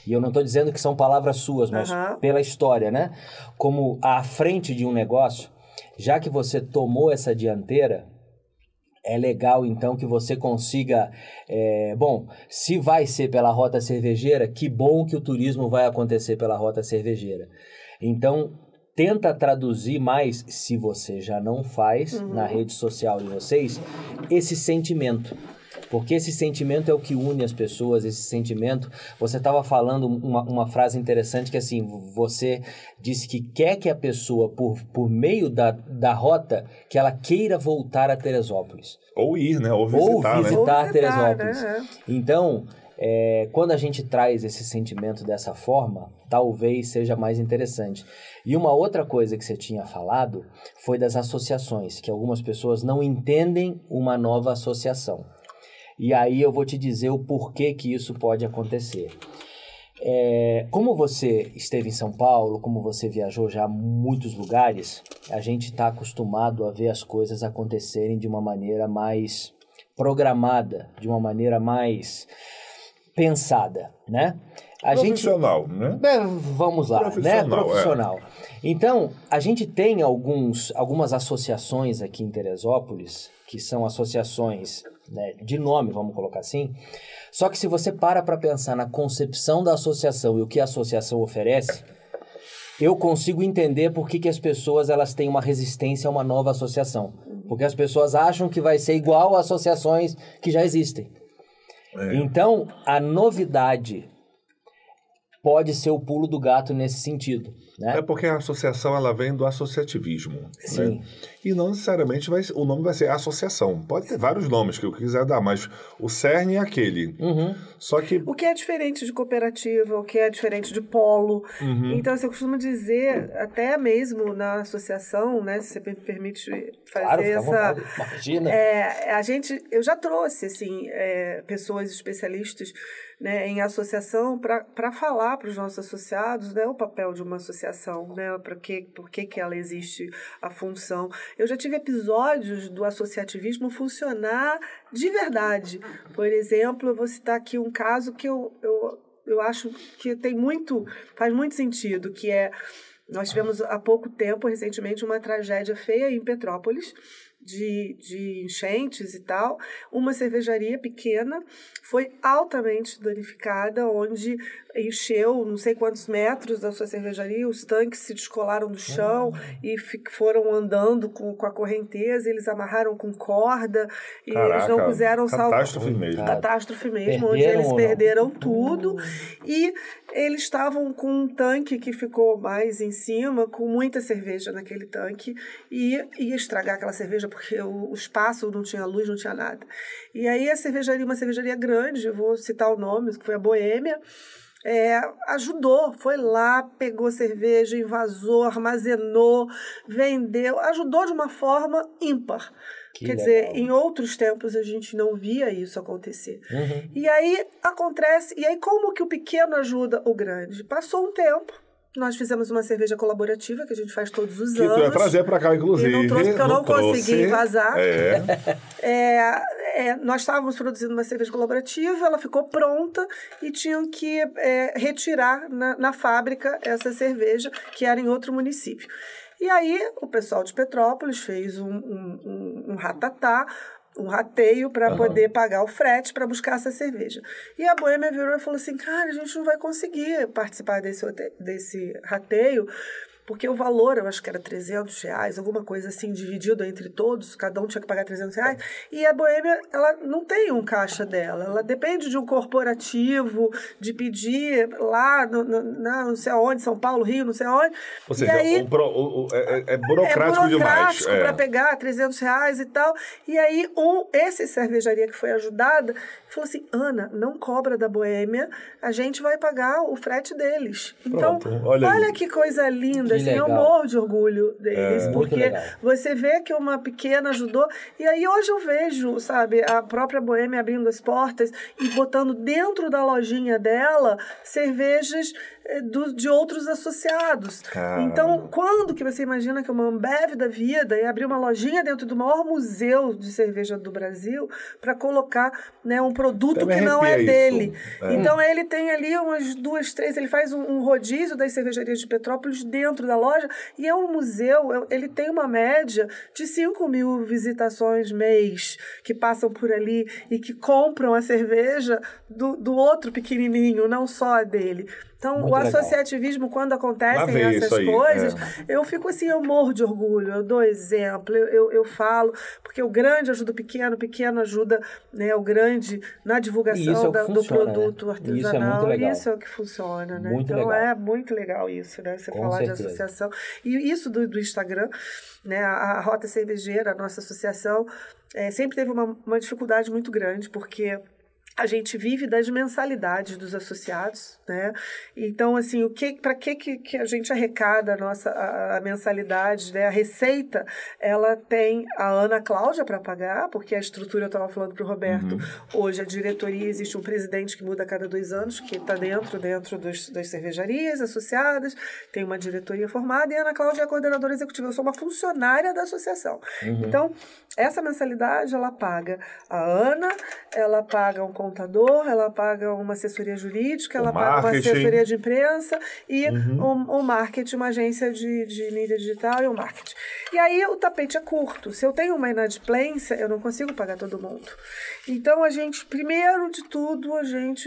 e eu não estou dizendo que são palavras suas, mas pela história, né? Como à frente de um negócio, já que você tomou essa dianteira, é legal, então, que você consiga... se vai ser pela Rota Cervejeira, que bom que o turismo vai acontecer pela Rota Cervejeira. Então, tenta traduzir mais, se você já não faz, na rede social de vocês, esse sentimento. Porque esse sentimento é o que une as pessoas, esse sentimento... Você estava falando uma frase interessante que, assim, você disse que quer que a pessoa, por meio da rota, que ela queira voltar a Teresópolis. Ou ir, né? Ou visitar Teresópolis. Né? Então, quando a gente traz esse sentimento dessa forma, talvez seja mais interessante. E uma outra coisa que você tinha falado foi das associações, que algumas pessoas não entendem uma nova associação. E aí eu vou te dizer o porquê que isso pode acontecer. Como você esteve em São Paulo, como você viajou já a muitos lugares, a gente está acostumado a ver as coisas acontecerem de uma maneira mais programada, de uma maneira mais pensada, né? Profissional, né? Vamos lá, Profissional, né? Profissional. Então, a gente tem algumas associações aqui em Teresópolis, que são associações, né, de nome, vamos colocar assim. Só que se você para pensar na concepção da associação e o que a associação oferece, eu consigo entender por que as pessoas elas têm uma resistência a uma nova associação. Porque as pessoas acham que vai ser igual a associações que já existem. Então, a novidade pode ser o pulo do gato nesse sentido, né? É porque a associação ela vem do associativismo. Sim. Né? E não necessariamente o nome vai ser associação. Pode ter vários nomes que eu quiser dar, mas o cerne é aquele. Só que... O que é diferente de cooperativa, o que é diferente de polo. Então, assim, eu costumo dizer, até mesmo na associação, né, se você me permite fazer claro, fica à essa... vontade. Imagina. Eu já trouxe, assim, pessoas especialistas, né, em associação para falar para os nossos associados, né, o papel de uma associação, né, por que ela existe, a função. Eu já tive episódios do associativismo funcionar de verdade. Por exemplo, eu vou citar aqui um caso que eu acho que faz muito sentido, que nós tivemos há pouco tempo, recentemente, uma tragédia feia em Petrópolis, de enchentes e tal. Uma cervejaria pequena foi altamente danificada, onde encheu não sei quantos metros da sua cervejaria, os tanques se descolaram do chão e foram andando com a correnteza, eles amarraram com corda e eles não puseram catástrofe mesmo. Catástrofe mesmo, onde eles perderam tudo e eles estavam com um tanque que ficou mais em cima, com muita cerveja naquele tanque e ia estragar aquela cerveja porque o espaço não tinha luz, não tinha nada. E aí uma cervejaria grande, eu vou citar o nome, que foi a Boêmia, ajudou, foi lá, pegou cerveja, invasou, armazenou, vendeu, ajudou de uma forma ímpar. Quer dizer, em outros tempos a gente não via isso acontecer. E aí acontece, e aí como que o pequeno ajuda o grande? Passou um tempo, nós fizemos uma cerveja colaborativa que a gente faz todos os anos. Que tu ia trazer para cá, inclusive. E não trouxe porque eu não consegui vazar. Nós estávamos produzindo uma cerveja colaborativa, ela ficou pronta e tinham que retirar na fábrica essa cerveja, que era em outro município. E aí o pessoal de Petrópolis fez um ratatá, um rateio para poder pagar o frete para buscar essa cerveja. E a Boêmia virou e falou assim, cara, a gente não vai conseguir participar desse rateio, porque o valor, eu acho que era R$300, alguma coisa assim, dividido entre todos, cada um tinha que pagar R$300, e a Boêmia, ela não tem um caixa dela, ela depende de um corporativo, de pedir lá, não sei aonde, São Paulo, Rio, não sei aonde. Ou seja, aí, é burocrático demais. Para pegar R$300 e tal, e aí essa cervejaria que foi ajudada, falou assim, Ana, não cobra da Boêmia, a gente vai pagar o frete deles. Então, olha que coisa linda, assim, eu morro de orgulho deles, porque você vê que uma pequena ajudou, e aí hoje eu vejo, sabe, a própria Boêmia abrindo as portas e botando dentro da lojinha dela cervejas de outros associados. Caramba. Então, quando que você imagina que uma Ambev da vida ia abrir uma lojinha dentro do maior museu de cerveja do Brasil para colocar, né, um produto que não é dele. Então, ele tem ali umas 2, 3, ele faz um rodízio das cervejarias de Petrópolis dentro da loja, e é um museu, ele tem uma média de 5.000 visitações mês que passam por ali e que compram a cerveja do outro pequenininho, não só a dele. Então, muito o associativismo, quando acontecem essas coisas, eu fico assim, eu morro de orgulho, eu dou exemplo, eu falo, porque o grande ajuda o pequeno ajuda, né, o grande na divulgação do produto artesanal. Isso é o que funciona, né? Muito então, legal. É muito legal isso, né? Você falar de associação. E isso do Instagram, né? A Rota Cervejeira, a nossa associação, sempre teve uma dificuldade muito grande, porque a gente vive das mensalidades dos associados, né? Então, assim, para que a gente arrecada a mensalidade, né? A receita, ela tem a Ana Cláudia para pagar, porque a estrutura, eu estava falando para o Roberto, hoje a diretoria, existe um presidente que muda a cada 2 anos, que está dentro das cervejarias associadas, tem uma diretoria formada, e a Ana Cláudia é a coordenadora executiva, eu sou uma funcionária da associação. Então, essa mensalidade, ela paga a Ana, ela paga um contador, ela paga uma assessoria jurídica, ela paga uma assessoria de imprensa e um marketing, uma agência de mídia digital e um marketing. E aí o tapete é curto. Se eu tenho uma inadimplência, eu não consigo pagar todo mundo. Então, a gente, primeiro de tudo,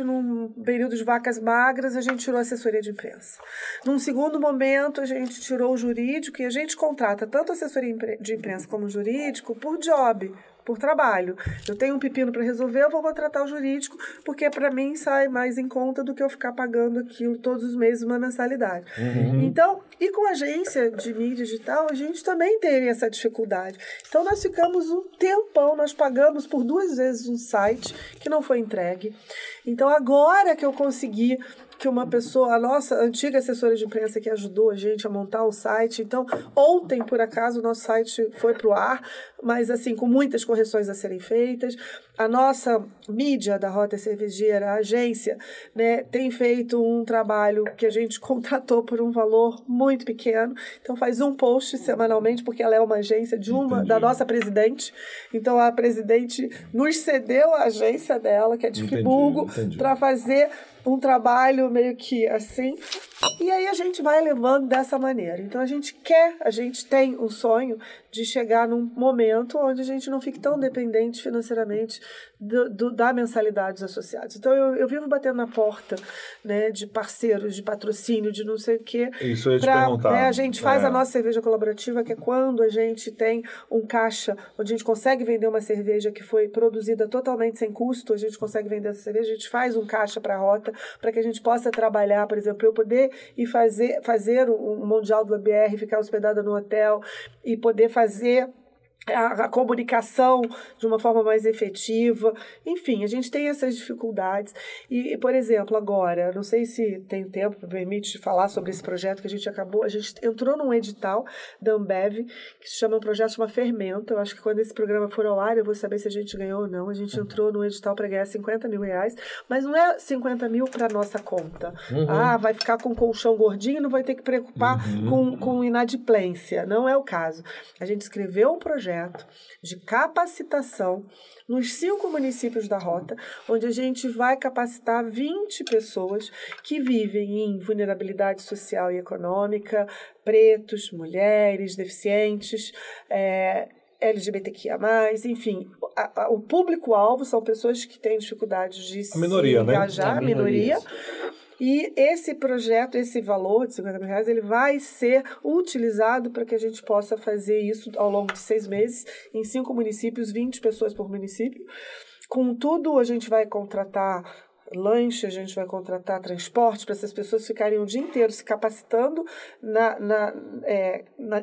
num período de vacas magras, a gente tirou a assessoria de imprensa. Num segundo momento, a gente tirou o jurídico e a gente contrata tanto a assessoria de imprensa como o jurídico por job, por trabalho. Eu tenho um pepino para resolver, eu vou contratar o jurídico, porque para mim sai mais em conta do que eu ficar pagando aquilo todos os meses uma mensalidade. Então, e com a agência de mídia digital, a gente também teve essa dificuldade. Então, nós ficamos um tempão, nós pagamos por 2 vezes um site que não foi entregue. Então, agora que eu consegui que uma pessoa, a nossa antiga assessora de imprensa que ajudou a gente a montar o site. Então, ontem, por acaso, o nosso site foi para o ar, mas assim, com muitas correções a serem feitas. A nossa mídia da Rota Cervejeira, a agência, né, tem feito um trabalho que a gente contratou por um valor muito pequeno. Então, faz um post semanalmente, porque ela é uma agência da nossa presidente. Então, a presidente nos cedeu a agência dela, que é de Friburgo, para fazer um trabalho meio que assim, e aí a gente vai levando dessa maneira. Então, a gente tem um sonho de chegar num momento onde a gente não fique tão dependente financeiramente da mensalidade dos associados. Então, eu vivo batendo na porta, né, de parceiros, de patrocínio, de não sei o quê. Isso eu ia te perguntar. Né, a gente faz a nossa cerveja colaborativa, que é quando a gente tem um caixa, onde a gente consegue vender uma cerveja que foi produzida totalmente sem custo, a gente consegue vender essa cerveja, a gente faz um caixa para a Rota, para que a gente possa trabalhar, por exemplo, eu poder ir fazer o Mundial do ABR, ficar hospedada no hotel e poder fazer a comunicação de uma forma mais efetiva. Enfim, a gente tem essas dificuldades. E, por exemplo, agora, não sei se tem tempo, me permite falar sobre esse projeto que a gente entrou num edital da Ambev, que se chama, um projeto chama Fermento. Eu acho que quando esse programa for ao ar, eu vou saber se a gente ganhou ou não. A gente entrou num edital para ganhar R$50 mil, mas não é 50 mil para nossa conta. Vai ficar com colchão gordinho, não vai ter que preocupar com inadimplência. Não é o caso. A gente escreveu um projeto de capacitação nos 5 municípios da Rota, onde a gente vai capacitar 20 pessoas que vivem em vulnerabilidade social e econômica, pretos, mulheres, deficientes, LGBTQIA+, enfim, o público-alvo são pessoas que têm dificuldade de se engajar, minoria. E esse projeto, esse valor de R$50 mil, ele vai ser utilizado para que a gente possa fazer isso ao longo de 6 meses, em 5 municípios, 20 pessoas por município. Contudo, a gente vai contratar lanche, a gente vai contratar transporte para essas pessoas ficarem o dia inteiro se capacitando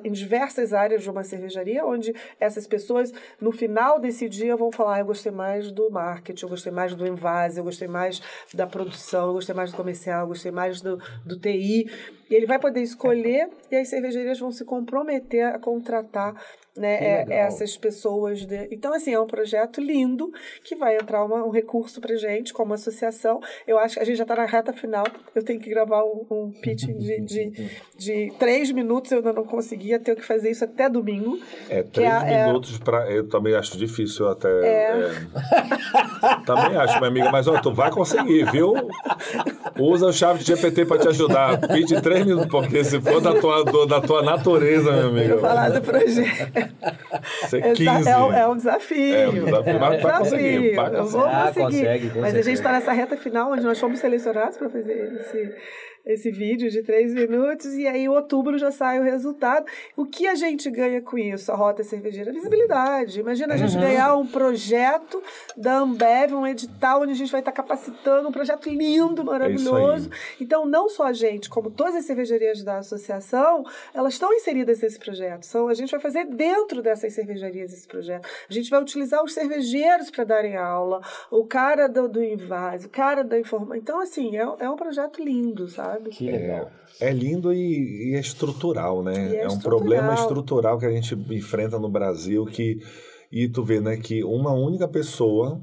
em diversas áreas de uma cervejaria, onde essas pessoas, no final desse dia, vão falar: eu gostei mais do marketing, eu gostei mais do envase, eu gostei mais da produção, eu gostei mais do comercial, eu gostei mais do TI. E ele vai poder escolher, e as cervejarias vão se comprometer a contratar, né, essas pessoas. Então, assim, é um projeto lindo que vai entrar um recurso para gente como associação. Eu acho que a gente já está na reta final. Eu tenho que gravar um pitching de 3 minutos. Eu ainda não conseguia, tenho que fazer isso até domingo. 3 minutos eu também acho difícil até. Também acho, minha amiga, mas tu vai conseguir, viu? Usa o chat GPT para te ajudar. Pitch 3 minutos, porque se for da tua natureza, minha amiga. Vou falar do projeto. Isso é 15. É um desafio. Mas vai conseguir. Eu vou conseguir. Mas a gente está nessa reta final, onde nós fomos selecionados para fazer esse vídeo de 3 minutos, e aí em outubro já sai o resultado. O que a gente ganha com isso, a Rota Cervejeira? Visibilidade. Imagina a gente ganhar um projeto da Ambev, um edital onde a gente vai estar capacitando, um projeto lindo, maravilhoso. Então, não só a gente, como todas as cervejarias da associação, elas estão inseridas nesse projeto. A gente vai fazer dentro dessas cervejarias esse projeto. A gente vai utilizar os cervejeiros para darem aula, o cara do Invase, o cara da informação. Então, assim, é um projeto lindo, sabe? Que legal. É lindo e é estrutural, né? É um problema estrutural que a gente enfrenta no Brasil e tu vê, né, que uma única pessoa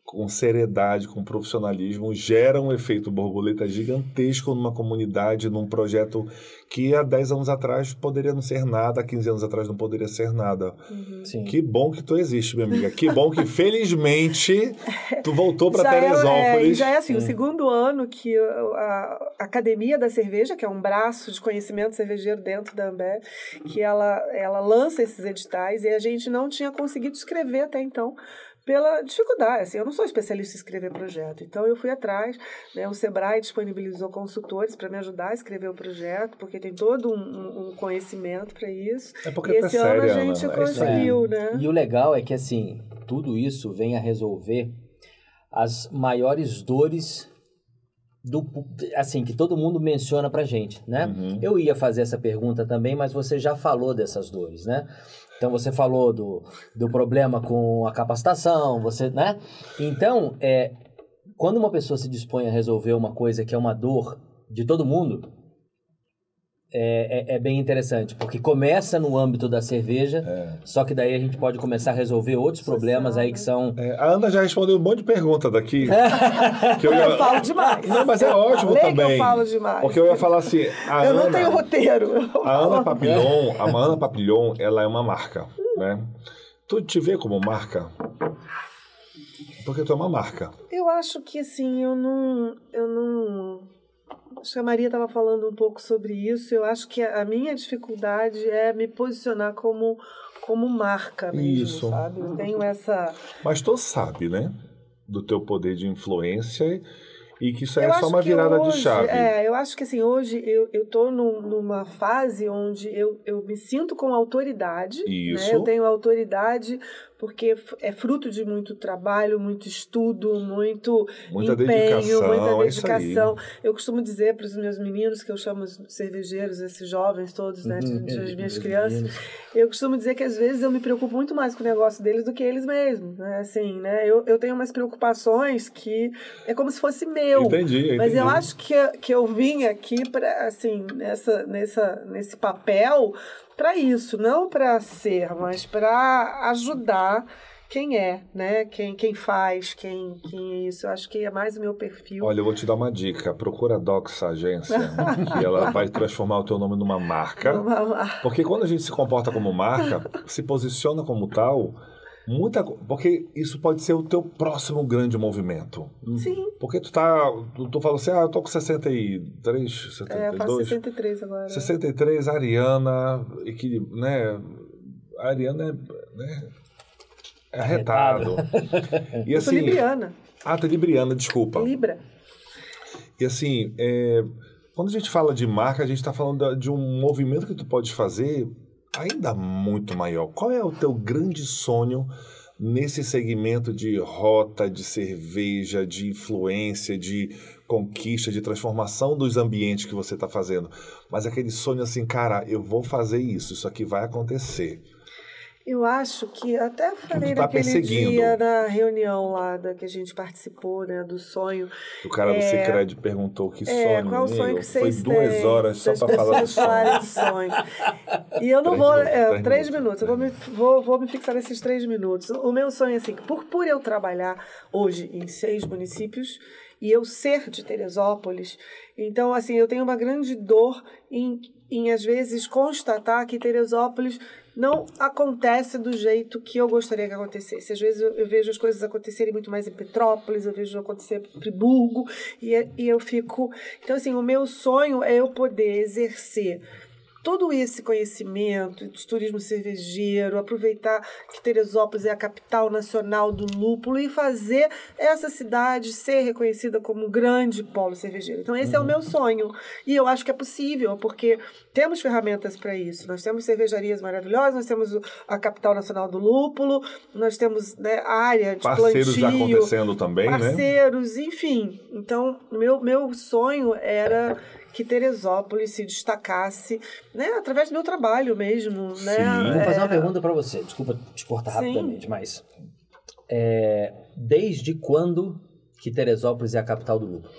com seriedade, com profissionalismo, gera um efeito borboleta gigantesco numa comunidade, num projeto que há 10 anos atrás poderia não ser nada, há 15 anos atrás não poderia ser nada. Sim. Que bom que tu existe, minha amiga. Que bom que, felizmente, tu voltou para Teresópolis. Já é assim, o segundo ano que a Academia da Cerveja, que é um braço de conhecimento cervejeiro dentro da Ambev, que ela lança esses editais, e a gente não tinha conseguido escrever até então, pela dificuldade. Assim, eu não sou especialista em escrever projeto, então eu fui atrás, né? O Sebrae disponibilizou consultores para me ajudar a escrever o projeto, porque tem todo um conhecimento para isso. É porque e esse ano a gente conseguiu, né? E o legal é que, assim, tudo isso vem a resolver as maiores dores assim, que todo mundo menciona pra gente, né? Eu ia fazer essa pergunta também, mas você já falou dessas dores, né? Então, você falou do problema com a capacitação, né? Então, quando uma pessoa se dispõe a resolver uma coisa que é uma dor de todo mundo, é bem interessante, porque começa no âmbito da cerveja, só que daí a gente pode começar a resolver outros problemas aí que são... A Ana já respondeu um monte de pergunta daqui. que eu falo demais. Não, mas é ótimo também. Que eu falo demais. Porque eu ia falar assim... Eu não tenho roteiro. A Ana Papillon, ela é uma marca, né? Tu te vê como marca? Porque tu é uma marca. Eu acho que, assim, eu não... Acho que a Maria estava falando um pouco sobre isso. Eu acho que a minha dificuldade é me posicionar como marca mesmo, sabe? Eu tenho essa... Mas tu sabe, né? Do teu poder de influência e que isso aí é só uma virada de chave. Eu acho que, assim, hoje eu tô numa fase onde eu me sinto com autoridade. Isso. Né? Eu tenho autoridade porque é fruto de muito trabalho, muito estudo, muita empenho, muita dedicação. Eu costumo dizer para os meus meninos, que eu chamo os cervejeiros, esses jovens todos, né, as minhas crianças, eu costumo dizer que às vezes eu me preocupo muito mais com o negócio deles do que eles mesmos, né? Assim, né? Eu tenho umas preocupações que é como se fosse meu. Entendi. Mas eu acho que eu vim aqui para, assim, nesse papel para isso, não para ser, mas para ajudar quem é, né? Quem faz, quem é isso. Eu acho que é mais o meu perfil. Olha, eu vou te dar uma dica. Procura a Docs Agência, que ela vai transformar o teu nome numa marca. Porque quando a gente se comporta como marca, se posiciona como tal, porque isso pode ser o teu próximo grande movimento. Sim. Porque tu fala assim, eu tô com 63, 72. Eu faço 63 agora. 63, a Ariana, né? A Ariana é arretado. E assim, eu sou libriana. Tu é libriana, desculpa. Libra. E assim, quando a gente fala de marca, a gente está falando de um movimento que tu pode fazer ainda muito maior. Qual é o teu grande sonho nesse segmento de rota, de cerveja, de influência, de conquista, de transformação dos ambientes que você está fazendo? Mas aquele sonho assim, cara, eu vou fazer isso aqui vai acontecer. Eu acho que até falei naquele dia na reunião lá que a gente participou, né, do sonho. O cara do Cicred perguntou que sonho. Qual sonho que vocês têm? Foi 2 horas só para falar do sonho. E eu não 3 minutos. Eu vou me fixar nesses 3 minutos. O meu sonho é assim, por eu trabalhar hoje em 6 municípios e eu ser de Teresópolis, então assim, eu tenho uma grande dor em às vezes constatar que Teresópolis não acontece do jeito que eu gostaria que acontecesse. Às vezes eu vejo as coisas acontecerem muito mais em Petrópolis, eu vejo acontecer em Friburgo, e eu fico... Então, assim, o meu sonho é eu poder exercer todo esse conhecimento de turismo cervejeiro, aproveitar que Teresópolis é a capital nacional do lúpulo e fazer essa cidade ser reconhecida como um grande polo cervejeiro. Então, esse é o meu sonho. E eu acho que é possível, porque temos ferramentas para isso. Nós temos cervejarias maravilhosas, nós temos a capital nacional do lúpulo, nós temos, né, a área de parceiros plantio, acontecendo também, parceiros, enfim. Então, meu sonho era que Teresópolis se destacasse, né, através do meu trabalho mesmo. Né? Sim. Vou fazer uma pergunta para você. Desculpa te cortar rapidamente, mas desde quando que Teresópolis é a capital do lúpulo?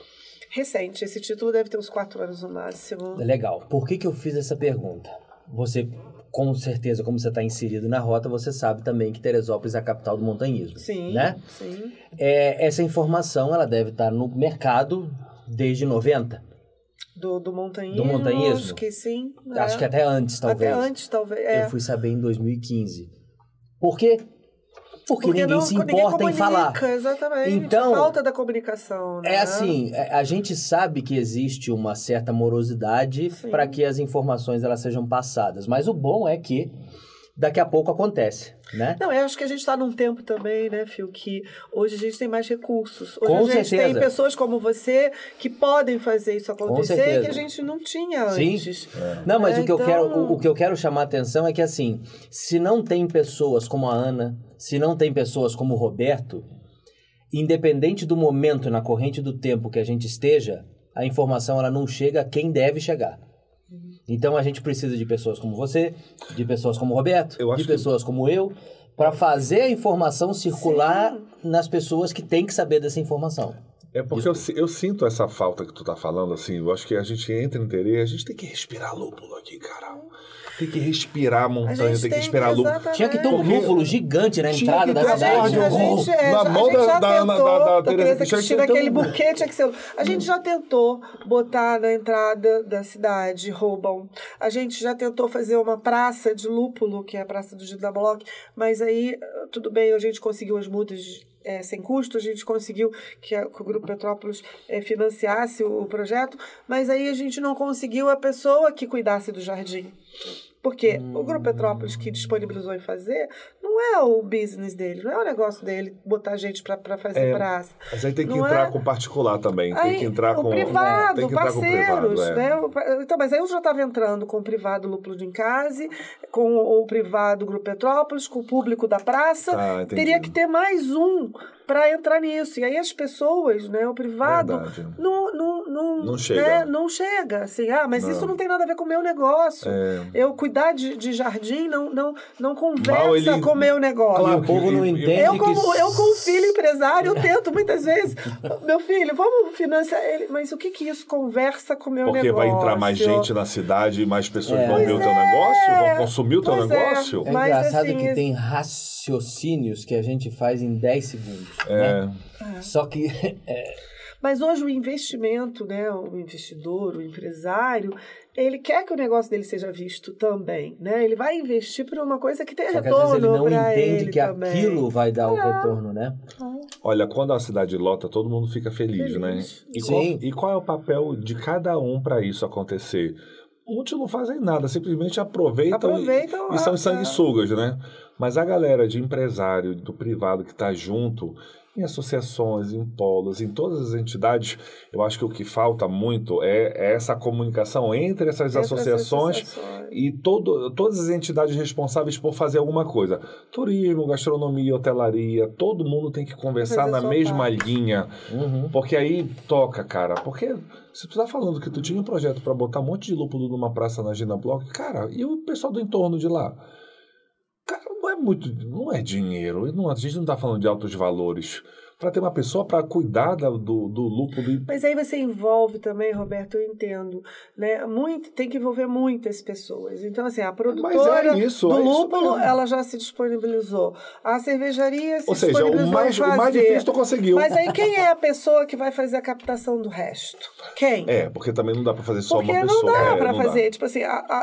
Recente. Esse título deve ter uns 4 anos no máximo. Legal. Por que eu fiz essa pergunta? Você, com certeza, como você está inserido na rota, você sabe também que Teresópolis é a capital do montanhismo. Sim, né? sim. Essa informação ela deve estar no mercado desde 90. Do montanhismo? Do montanhismo? Acho que sim. Acho que até antes, talvez. Até antes, talvez. Eu fui saber em 2015. Por quê? Porque ninguém não, se ninguém importa em falar. Exatamente. Então, falta da comunicação. Né? É assim, a gente sabe que existe uma certa morosidade para que as informações elas sejam passadas. Mas o bom é que daqui a pouco acontece, né? Não, eu acho que a gente está num tempo também, né, Fio, que hoje a gente tem mais recursos. Hoje Com a gente certeza. tem pessoas como você que podem fazer isso acontecer que a gente não tinha antes. Não, mas o que então... eu quero chamar a atenção é que, assim, se não tem pessoas como a Ana, se não tem pessoas como o Roberto, independente do momento na corrente do tempo que a gente esteja, a informação ela não chega a quem deve chegar. Então a gente precisa de pessoas como você, de pessoas como o Roberto, de pessoas como eu, para fazer a informação circular nas pessoas que têm que saber dessa informação. É porque eu sinto essa falta que tu tá falando, assim, eu acho que a gente entra em interesse, a gente tem que respirar lúpulo aqui, cara. Tem que respirar montanha, tem que respirar lúpulo. Tinha que ter um lúpulo gigante na entrada da cidade. Na mão da Teresa Cristina, aquele buquê tinha que ser... A gente já tentou botar na entrada da cidade, roubam. A gente já tentou fazer uma praça de lúpulo, que é a Praça do Gilda Bloch, mas aí, tudo bem, a gente conseguiu as multas sem custo, a gente conseguiu que o Grupo Petrópolis financiasse o projeto, mas aí a gente não conseguiu a pessoa que cuidasse do jardim. Porque o Grupo Petrópolis que disponibilizou em fazer não é o business dele, não é o negócio dele botar gente para fazer praça. Mas aí tem que entrar com particular também, tem que entrar com privado, tem que entrar parceiros. Com privado, né? Então, mas aí eu já estava entrando com o privado Lúpulo de Encase, com o privado Grupo Petrópolis, com o público da praça. Teria que ter mais um para entrar nisso. E aí as pessoas, né, o privado, não chega. Né, não chega. Assim, mas isso não tem nada a ver com o meu negócio. Eu cuidar de jardim não conversa com o meu negócio. Claro, o povo não entende eu como filho empresário, eu tento muitas vezes, meu filho, vamos financiar ele, mas o que isso conversa com o meu negócio? Porque vai entrar mais gente na cidade e mais pessoas vão ver o teu negócio, vão consumir o teu negócio. É engraçado assim, que tem raciocínios que a gente faz em 10 segundos. Né? Só que... Mas hoje o investimento, né, o investidor, o empresário, ele quer que o negócio dele seja visto também, né? Ele vai investir por uma coisa que tem retorno para ele. Às vezes ele não entende que também. Aquilo vai dar o retorno, né? Olha, quando a cidade lota, todo mundo fica feliz. Né? E qual é o papel de cada um para isso acontecer? Muitos não fazem nada, simplesmente aproveitam e são sanguessugas, né? Mas a galera de empresário, do privado que está junto, em associações, em polos, em todas as entidades, eu acho que o que falta muito é essa comunicação entre essas associações e todas as entidades responsáveis por fazer alguma coisa. Turismo, gastronomia, hotelaria, todo mundo tem que conversar na mesma linha, porque aí toca, cara. Porque se tu tá falando que tu tinha um projeto para botar um monte de lúpulo numa praça na Gina Bloch, cara, e o pessoal do entorno de lá? Cara, não é dinheiro, a gente não está falando de altos valores. Para ter uma pessoa para cuidar do lúpulo. Mas aí você envolve também, Roberto, eu entendo, né? Tem que envolver muitas pessoas. Então, assim, a produtora do lúpulo, ela já se disponibilizou. A cervejaria se disponibilizou. Ou seja, o mais difícil tu conseguiu. Mas aí quem é a pessoa que vai fazer a captação do resto? Quem? Porque também não dá para fazer só uma pessoa. Porque não dá para fazer. Tipo assim,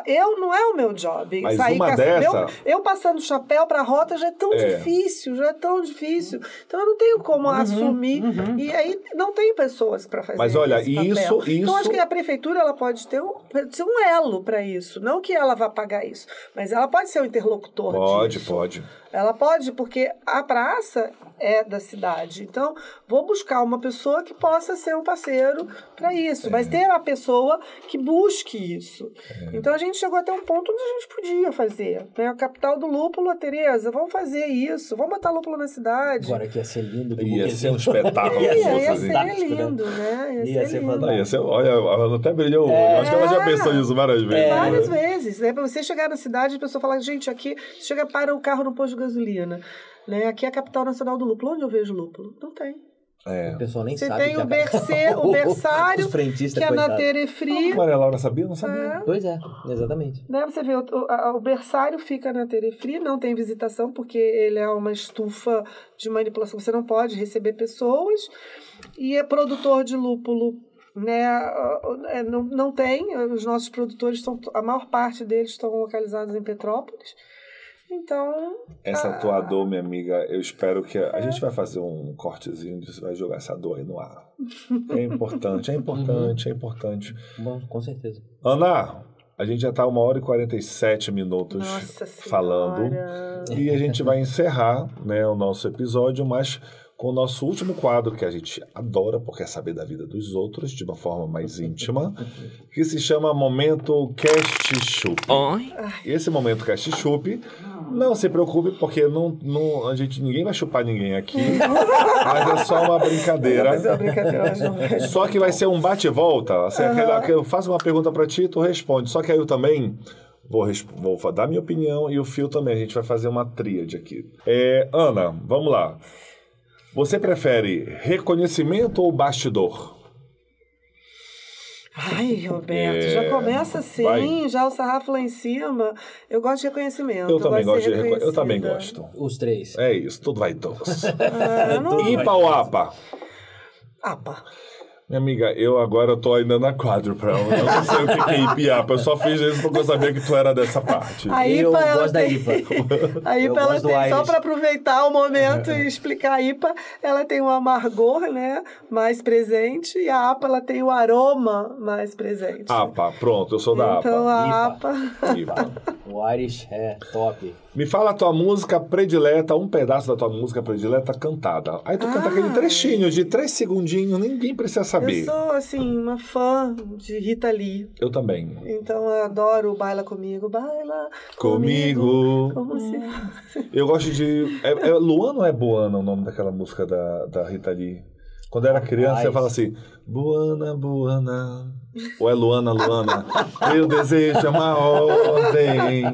eu não é o meu job. Mas uma dessa... Eu passando chapéu para a rota já é tão difícil, Então eu não tenho como como assumir. E aí não tem pessoas para fazer Mas olha, esse papel. isso... Então, acho que a prefeitura ela pode ser um elo para isso. Não que ela vá pagar isso, mas ela pode ser o interlocutor disso. Pode. Ela pode, porque a praça é da cidade. Então, vou buscar uma pessoa que possa ser um parceiro para isso. Mas ter uma pessoa que busque isso. Então, a gente chegou até um ponto onde a gente podia fazer. Né? A capital do lúpulo, a Tereza, vamos fazer isso. Vamos botar lúpulo na cidade. Agora que ia ser lindo. Ia ser um espetáculo. Ia ser lindo, né? Ia ser lindo. fantástico. Olha, ela até brilhou. Acho que ela já pensou nisso várias vezes. Várias vezes. Né? Para você chegar na cidade, a pessoa fala, gente, aqui, chega para o carro no posto de gasolina. Né? Aqui é a capital nacional do lúpulo. Onde eu vejo lúpulo? Não tem. O pessoal nem você sabe. Você tem o berçário, que é na Terefri. Maria Laura sabia? Não sabia. Pois é, exatamente. Né? Você vê, o berçário fica na Terefri, não tem visitação, porque ele é uma estufa de manipulação. Você não pode receber pessoas. E é produtor de lúpulo. Né? Não tem. Os nossos produtores, a maior parte deles estão localizados em Petrópolis. Então... Essa tua dor, minha amiga, eu espero que... A gente vai fazer um cortezinho, você vai jogar essa dor aí no ar. É importante. Bom, com certeza. Ana, a gente já está 1h47 falando. E a gente vai encerrar, né, o nosso episódio, mas com o nosso último quadro, que a gente adora, porque é saber da vida dos outros de uma forma mais íntima, que se chama Momento Cast Chup. E esse Momento Cast Chup, não se preocupe, porque ninguém vai chupar ninguém aqui, mas é só uma brincadeira. Vai ser uma brincadeira. Só que vai ser um bate-volta. Assim, que eu faço uma pergunta para ti, tu responde. Só que aí eu também... Vou dar minha opinião e o Fio também. A gente vai fazer uma tríade aqui. Ana, vamos lá. Você prefere reconhecimento ou bastidor? Ai, Roberto, já começa assim, já o sarrafo lá em cima. Eu gosto de reconhecimento. Eu também gosto de reconhecimento. Eu também gosto. Os três. É isso, tudo vai todos. IPA ou APA? APA. Minha amiga, eu tô ainda na quádrupla. Eu não sei o que é IPA e APA. Eu só fiz isso porque eu sabia que tu era dessa parte. Eu gosto da IPA. A IPA, ela tem, só para aproveitar o momento e explicar a IPA, ela tem um amargor, né, mais presente, e a APA, ela tem o aroma mais presente. APA, pronto, eu sou da APA. Então, a APA. O Irish é top. Me fala a tua música predileta, um pedaço da tua música predileta cantada. Aí tu canta aquele trechinho de 3 segundinhos, ninguém precisa saber. Eu sou, assim, uma fã de Rita Lee. Eu também. Então, eu adoro Baila Comigo, Baila Comigo. Como se... Eu gosto de... É Luana ou é Boana o nome daquela música da Rita Lee? Quando eu era criança, eu falo assim, Boana, Boana, ou é Luana, Luana, eu desejo uma ordem,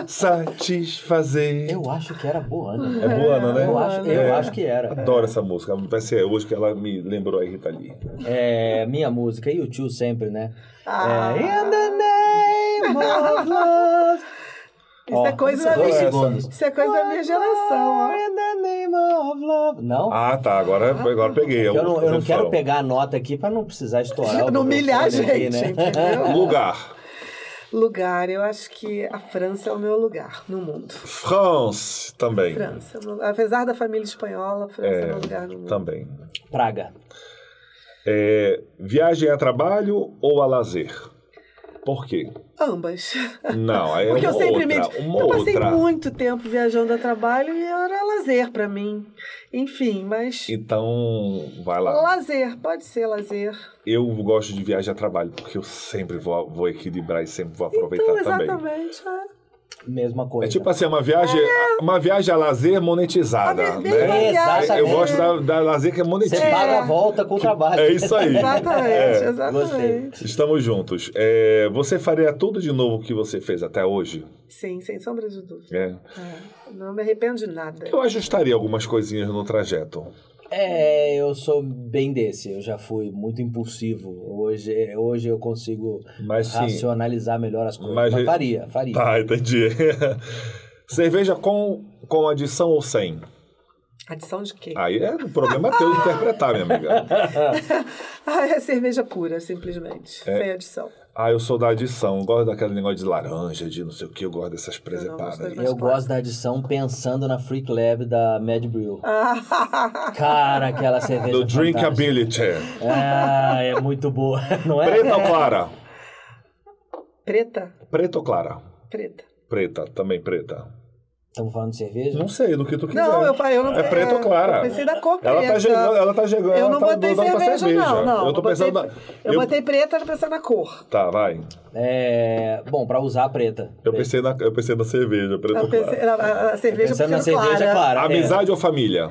satisfazer. Eu acho que era Boana. É Boana, né? Eu acho que era. Adoro essa música, vai ser hoje que ela me lembrou a Rita Lee. É minha música, e o tio sempre, né? In the name of love. Isso é coisa da minha geração. In the name of love. Não? Ah, tá. Agora peguei. Eu não quero pegar a nota aqui para não precisar estourar. Não humilhar a gente, aqui, né? entendeu? Lugar. Eu acho que a França é o meu lugar no mundo. France também. França. Apesar da família espanhola, a França é o meu lugar no mundo. Também. Praga. Viagem a trabalho ou a lazer? Por quê? Ambas. Não, aí porque é eu passei muito tempo viajando a trabalho e era lazer pra mim. Enfim, mas... Então, vai lá. Lazer, pode ser lazer. Eu gosto de viagem a trabalho, porque eu sempre vou equilibrar e sempre vou aproveitar então, também. Exatamente, Mesma coisa. É tipo assim, uma viagem a lazer monetizada, né? Exatamente. Eu gosto da lazer que é monetizada. Você paga a volta com o trabalho. É isso aí. Exatamente. Estamos juntos. Você faria tudo de novo que você fez até hoje? Sim, sem sombra de dúvida. Não me arrependo de nada. Eu ajustaria algumas coisinhas no trajeto. Eu sou bem desse. Eu já fui muito impulsivo. Hoje eu consigo racionalizar melhor as coisas. Mas faria. Tá, entendi. Cerveja com adição ou sem? Adição de quê? Aí o problema teu de interpretar, minha amiga. É cerveja pura, simplesmente. Sem adição. Eu sou da adição. Eu gosto daquele negócio de laranja, de não sei o que. Eu gosto dessas presepadas aí. Eu gosto da adição pensando na Freak Lab da Mad Brew. Cara, aquela cerveja Do Drinkability. É muito boa, não é? Preta ou clara? Preta? Preta ou clara? Preta. Preta, também preta. Estamos falando de cerveja? Não sei, do que tu quiser. Não, eu não... É preta ou clara? Eu pensei da cor preta. Ela tá chegando. Eu não botei cerveja, não. Eu tô pensando... Eu botei preta, tô pensando na cor. Tá, vai. Bom, pra usar preta. Eu pensei na cerveja, preta ou clara. A cerveja Pensando na prefiro cerveja clara. Amizade ou família?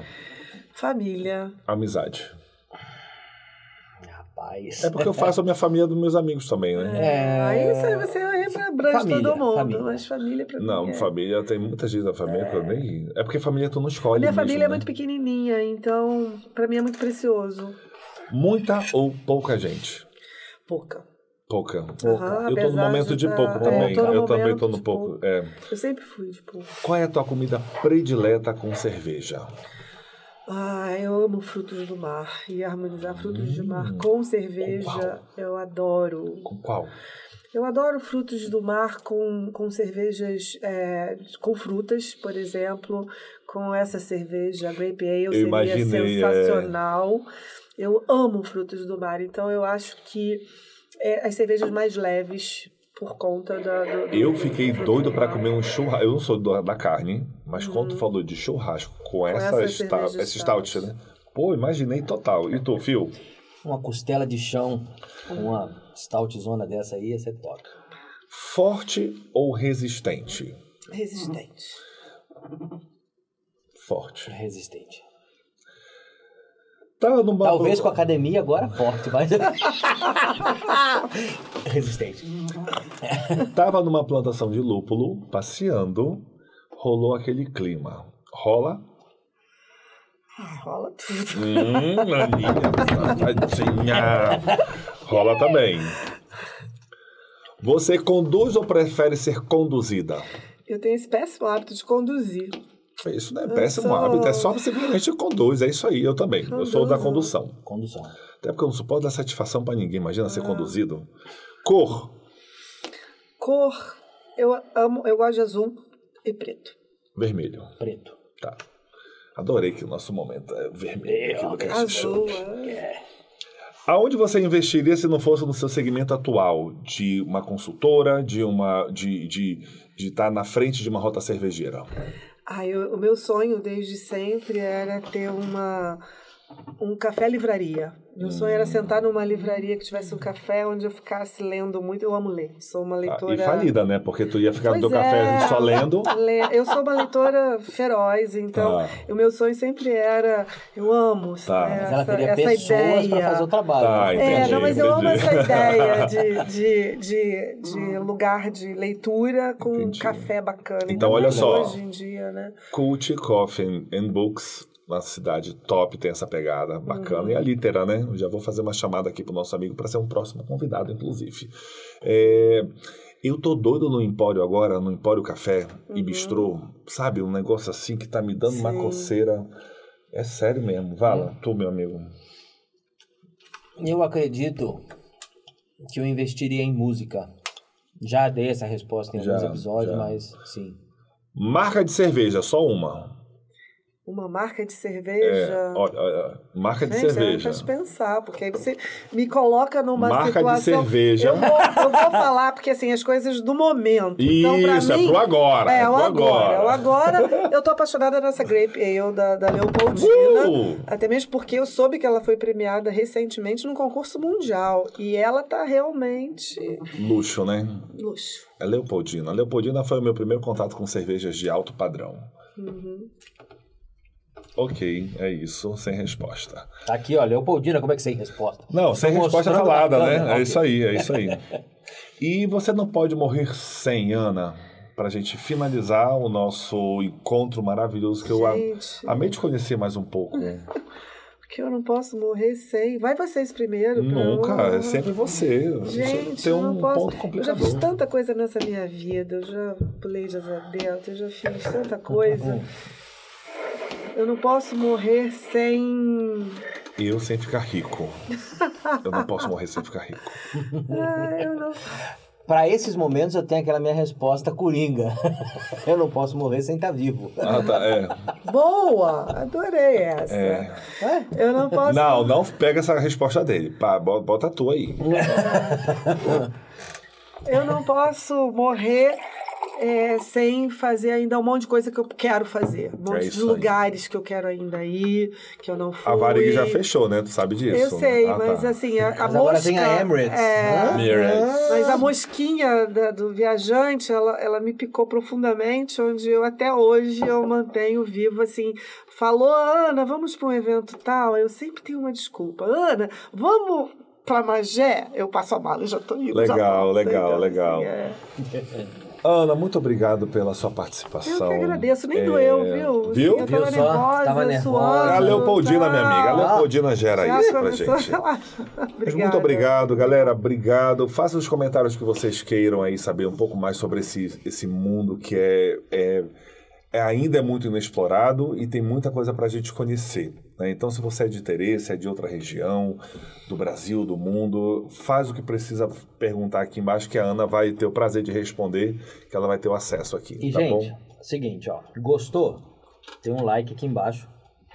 Família. Amizade. Rapaz. É porque eu faço a minha família dos meus amigos também, né? Aí você abrange Família, todo mundo, família. mas família pra mim Não, família, tem muita gente da família que eu nem... É porque família tu não escolhe Minha mesmo, família é né? muito pequenininha, então pra mim é muito precioso. Muita ou pouca gente? Pouca. Pouca. Aham, Eu tô no apesar momento de tá- pouco também. tô no Eu também momento tô no de pouco. pouco. É. Eu sempre fui de pouco. Qual é a tua comida predileta com cerveja? Eu amo frutos do mar. E harmonizar frutos de mar com cerveja, eu adoro. Com qual? Eu adoro frutos do mar com cervejas, com frutas, por exemplo. Com essa cerveja, Grape Ale, seria imaginei, sensacional. Eu amo frutos do mar, então eu acho que as cervejas mais leves, por conta Eu fiquei do doido pra mar. comer um churrasco. Eu não sou da carne, mas quando tu falou de churrasco com essa cerveja stout, né? Pô, imaginei total. E tu, Phil? Uma costela de chão, uma stoutzona dessa aí, ia ser top. Forte ou resistente? Resistente. Forte. Resistente. Tá numa... Talvez com a academia agora forte, mas... Resistente. Tava numa plantação de lúpulo, passeando, rolou aquele clima. Rola? Rola tudo. Aninha, safadinha. Rola também. Você conduz ou prefere ser conduzida? Eu tenho esse péssimo hábito de conduzir. Isso não é péssimo hábito, é só simplesmente conduz. É isso aí, eu também. Eu sou da condução. Condução. Até porque eu não suporto dar satisfação pra ninguém. Imagina ser conduzido. Cor. Cor, eu gosto de azul e preto. Vermelho. Preto. Tá. Adorei que o nosso momento é vermelho aqui no Cast Show. Azul, Aonde você investiria se não fosse no seu segmento atual? De uma consultora, de estar na frente de uma rota cervejeira? O meu sonho desde sempre era ter um café-livraria. Meu sonho era sentar numa livraria que tivesse um café onde eu ficasse lendo muito. Eu amo ler. Sou uma leitora... E falida, né? Porque tu ia ficar no teu Pois café só lendo. Eu sou uma leitora feroz, então o meu sonho sempre era... Eu amo Mas ela teria essa pessoas ideia. para fazer o trabalho. Tá, entendi, Mas eu amo entendi. essa ideia de lugar de leitura com Entendi. café bacana. Então, Ainda olha mais só. hoje em dia, né? Cult Coffee and Books, uma cidade top, tem essa pegada bacana. E a Litera, né? Eu já vou fazer uma chamada aqui pro nosso amigo para ser um próximo convidado, inclusive. Eu tô doido no Empório agora, no Empório Café e Bistrô. Sabe, um negócio assim que tá me dando uma coceira. É sério mesmo. Vala, tu, meu amigo. Eu acredito que eu investiria em música. Já dei essa resposta em alguns episódios, mas sim. Marca de cerveja, só uma. Uma marca de cerveja... Marca de Gente, cerveja. faz pensar, porque aí você me coloca numa Marca situação... de cerveja. Eu vou falar, porque assim, as coisas do momento. Então, pra Isso, mim, é pro agora. É, pro o agora. Eu tô apaixonada nessa Grape Ale da Leopoldina. Até mesmo porque eu soube que ela foi premiada recentemente num concurso mundial. E ela tá realmente... Luxo, né? Luxo. É Leopoldina. A Leopoldina foi o meu primeiro contato com cervejas de alto padrão. Ok, é isso, sem resposta. Tá aqui, ó, Leopoldina, como é que sem resposta? Não, sem Tô resposta mostrando falada, na né? câmera. É isso aí, é isso aí. E você não pode morrer sem, Ana, pra gente finalizar o nosso encontro maravilhoso, que Gente. eu amei te conhecer mais um pouco. Porque eu não posso morrer sem... Vai vocês primeiro. Nunca, é sempre você. Gente, tem eu um não posso. ponto Eu já complicador. fiz tanta coisa nessa minha vida. Eu já pulei de asa delta, eu já fiz tanta coisa. Eu não posso morrer sem Eu sem ficar rico. Eu não posso morrer sem ficar rico. Eu não... Para esses momentos eu tenho aquela minha resposta coringa. Eu não posso morrer sem estar vivo. Ah, tá, é. Boa! Adorei essa. Eu não posso... Não pega essa resposta dele. Pá, bota a tua aí. Eu não posso morrer sem fazer ainda um monte de coisa que eu quero fazer. Um monte de lugares que eu quero ainda ir, que eu não fui. A Varig já fechou, né? Tu sabe disso. Eu sei, né? mas assim, a Mas mosca... agora tem a Emirates. Mas a mosquinha do viajante, ela me picou profundamente, onde eu até hoje eu mantenho vivo, assim... Falou, Ana, vamos para um evento tal? Eu sempre tenho uma desculpa. Ana, vamos... pra Magé, eu passo a mala e já tô indo. Legal. Assim, Ana, muito obrigado pela sua participação. Eu que agradeço, nem doeu, viu? Viu? Eu tava nervosa, Tava nervosa. suando. A Leopoldina, minha amiga. A Leopoldina gera Já isso pra começou gente. Obrigada. Muito obrigado, galera. Obrigado. Faça os comentários que vocês queiram aí saber um pouco mais sobre esse mundo que ainda é muito inexplorado e tem muita coisa pra gente conhecer. Né? Então, se você é de interesse, é de outra região, do Brasil, do mundo, faz o que precisa perguntar aqui embaixo, que a Ana vai ter o prazer de responder, que ela vai ter o acesso aqui. E, tá gente, bom? seguinte, ó. Gostou? Tem um like aqui embaixo,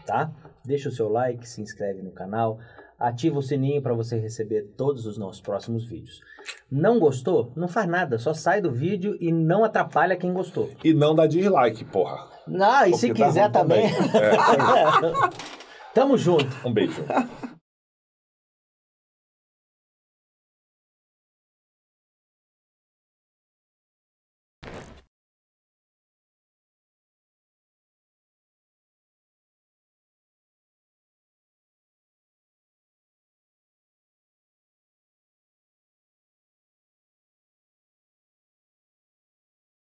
tá? Deixa o seu like, se inscreve no canal, ativa o sininho para você receber todos os nossos próximos vídeos. Não gostou? Não faz nada, só sai do vídeo e não atrapalha quem gostou. E não dá dislike, porra. Não, e se quiser também. É. Tamo junto. Um beijo.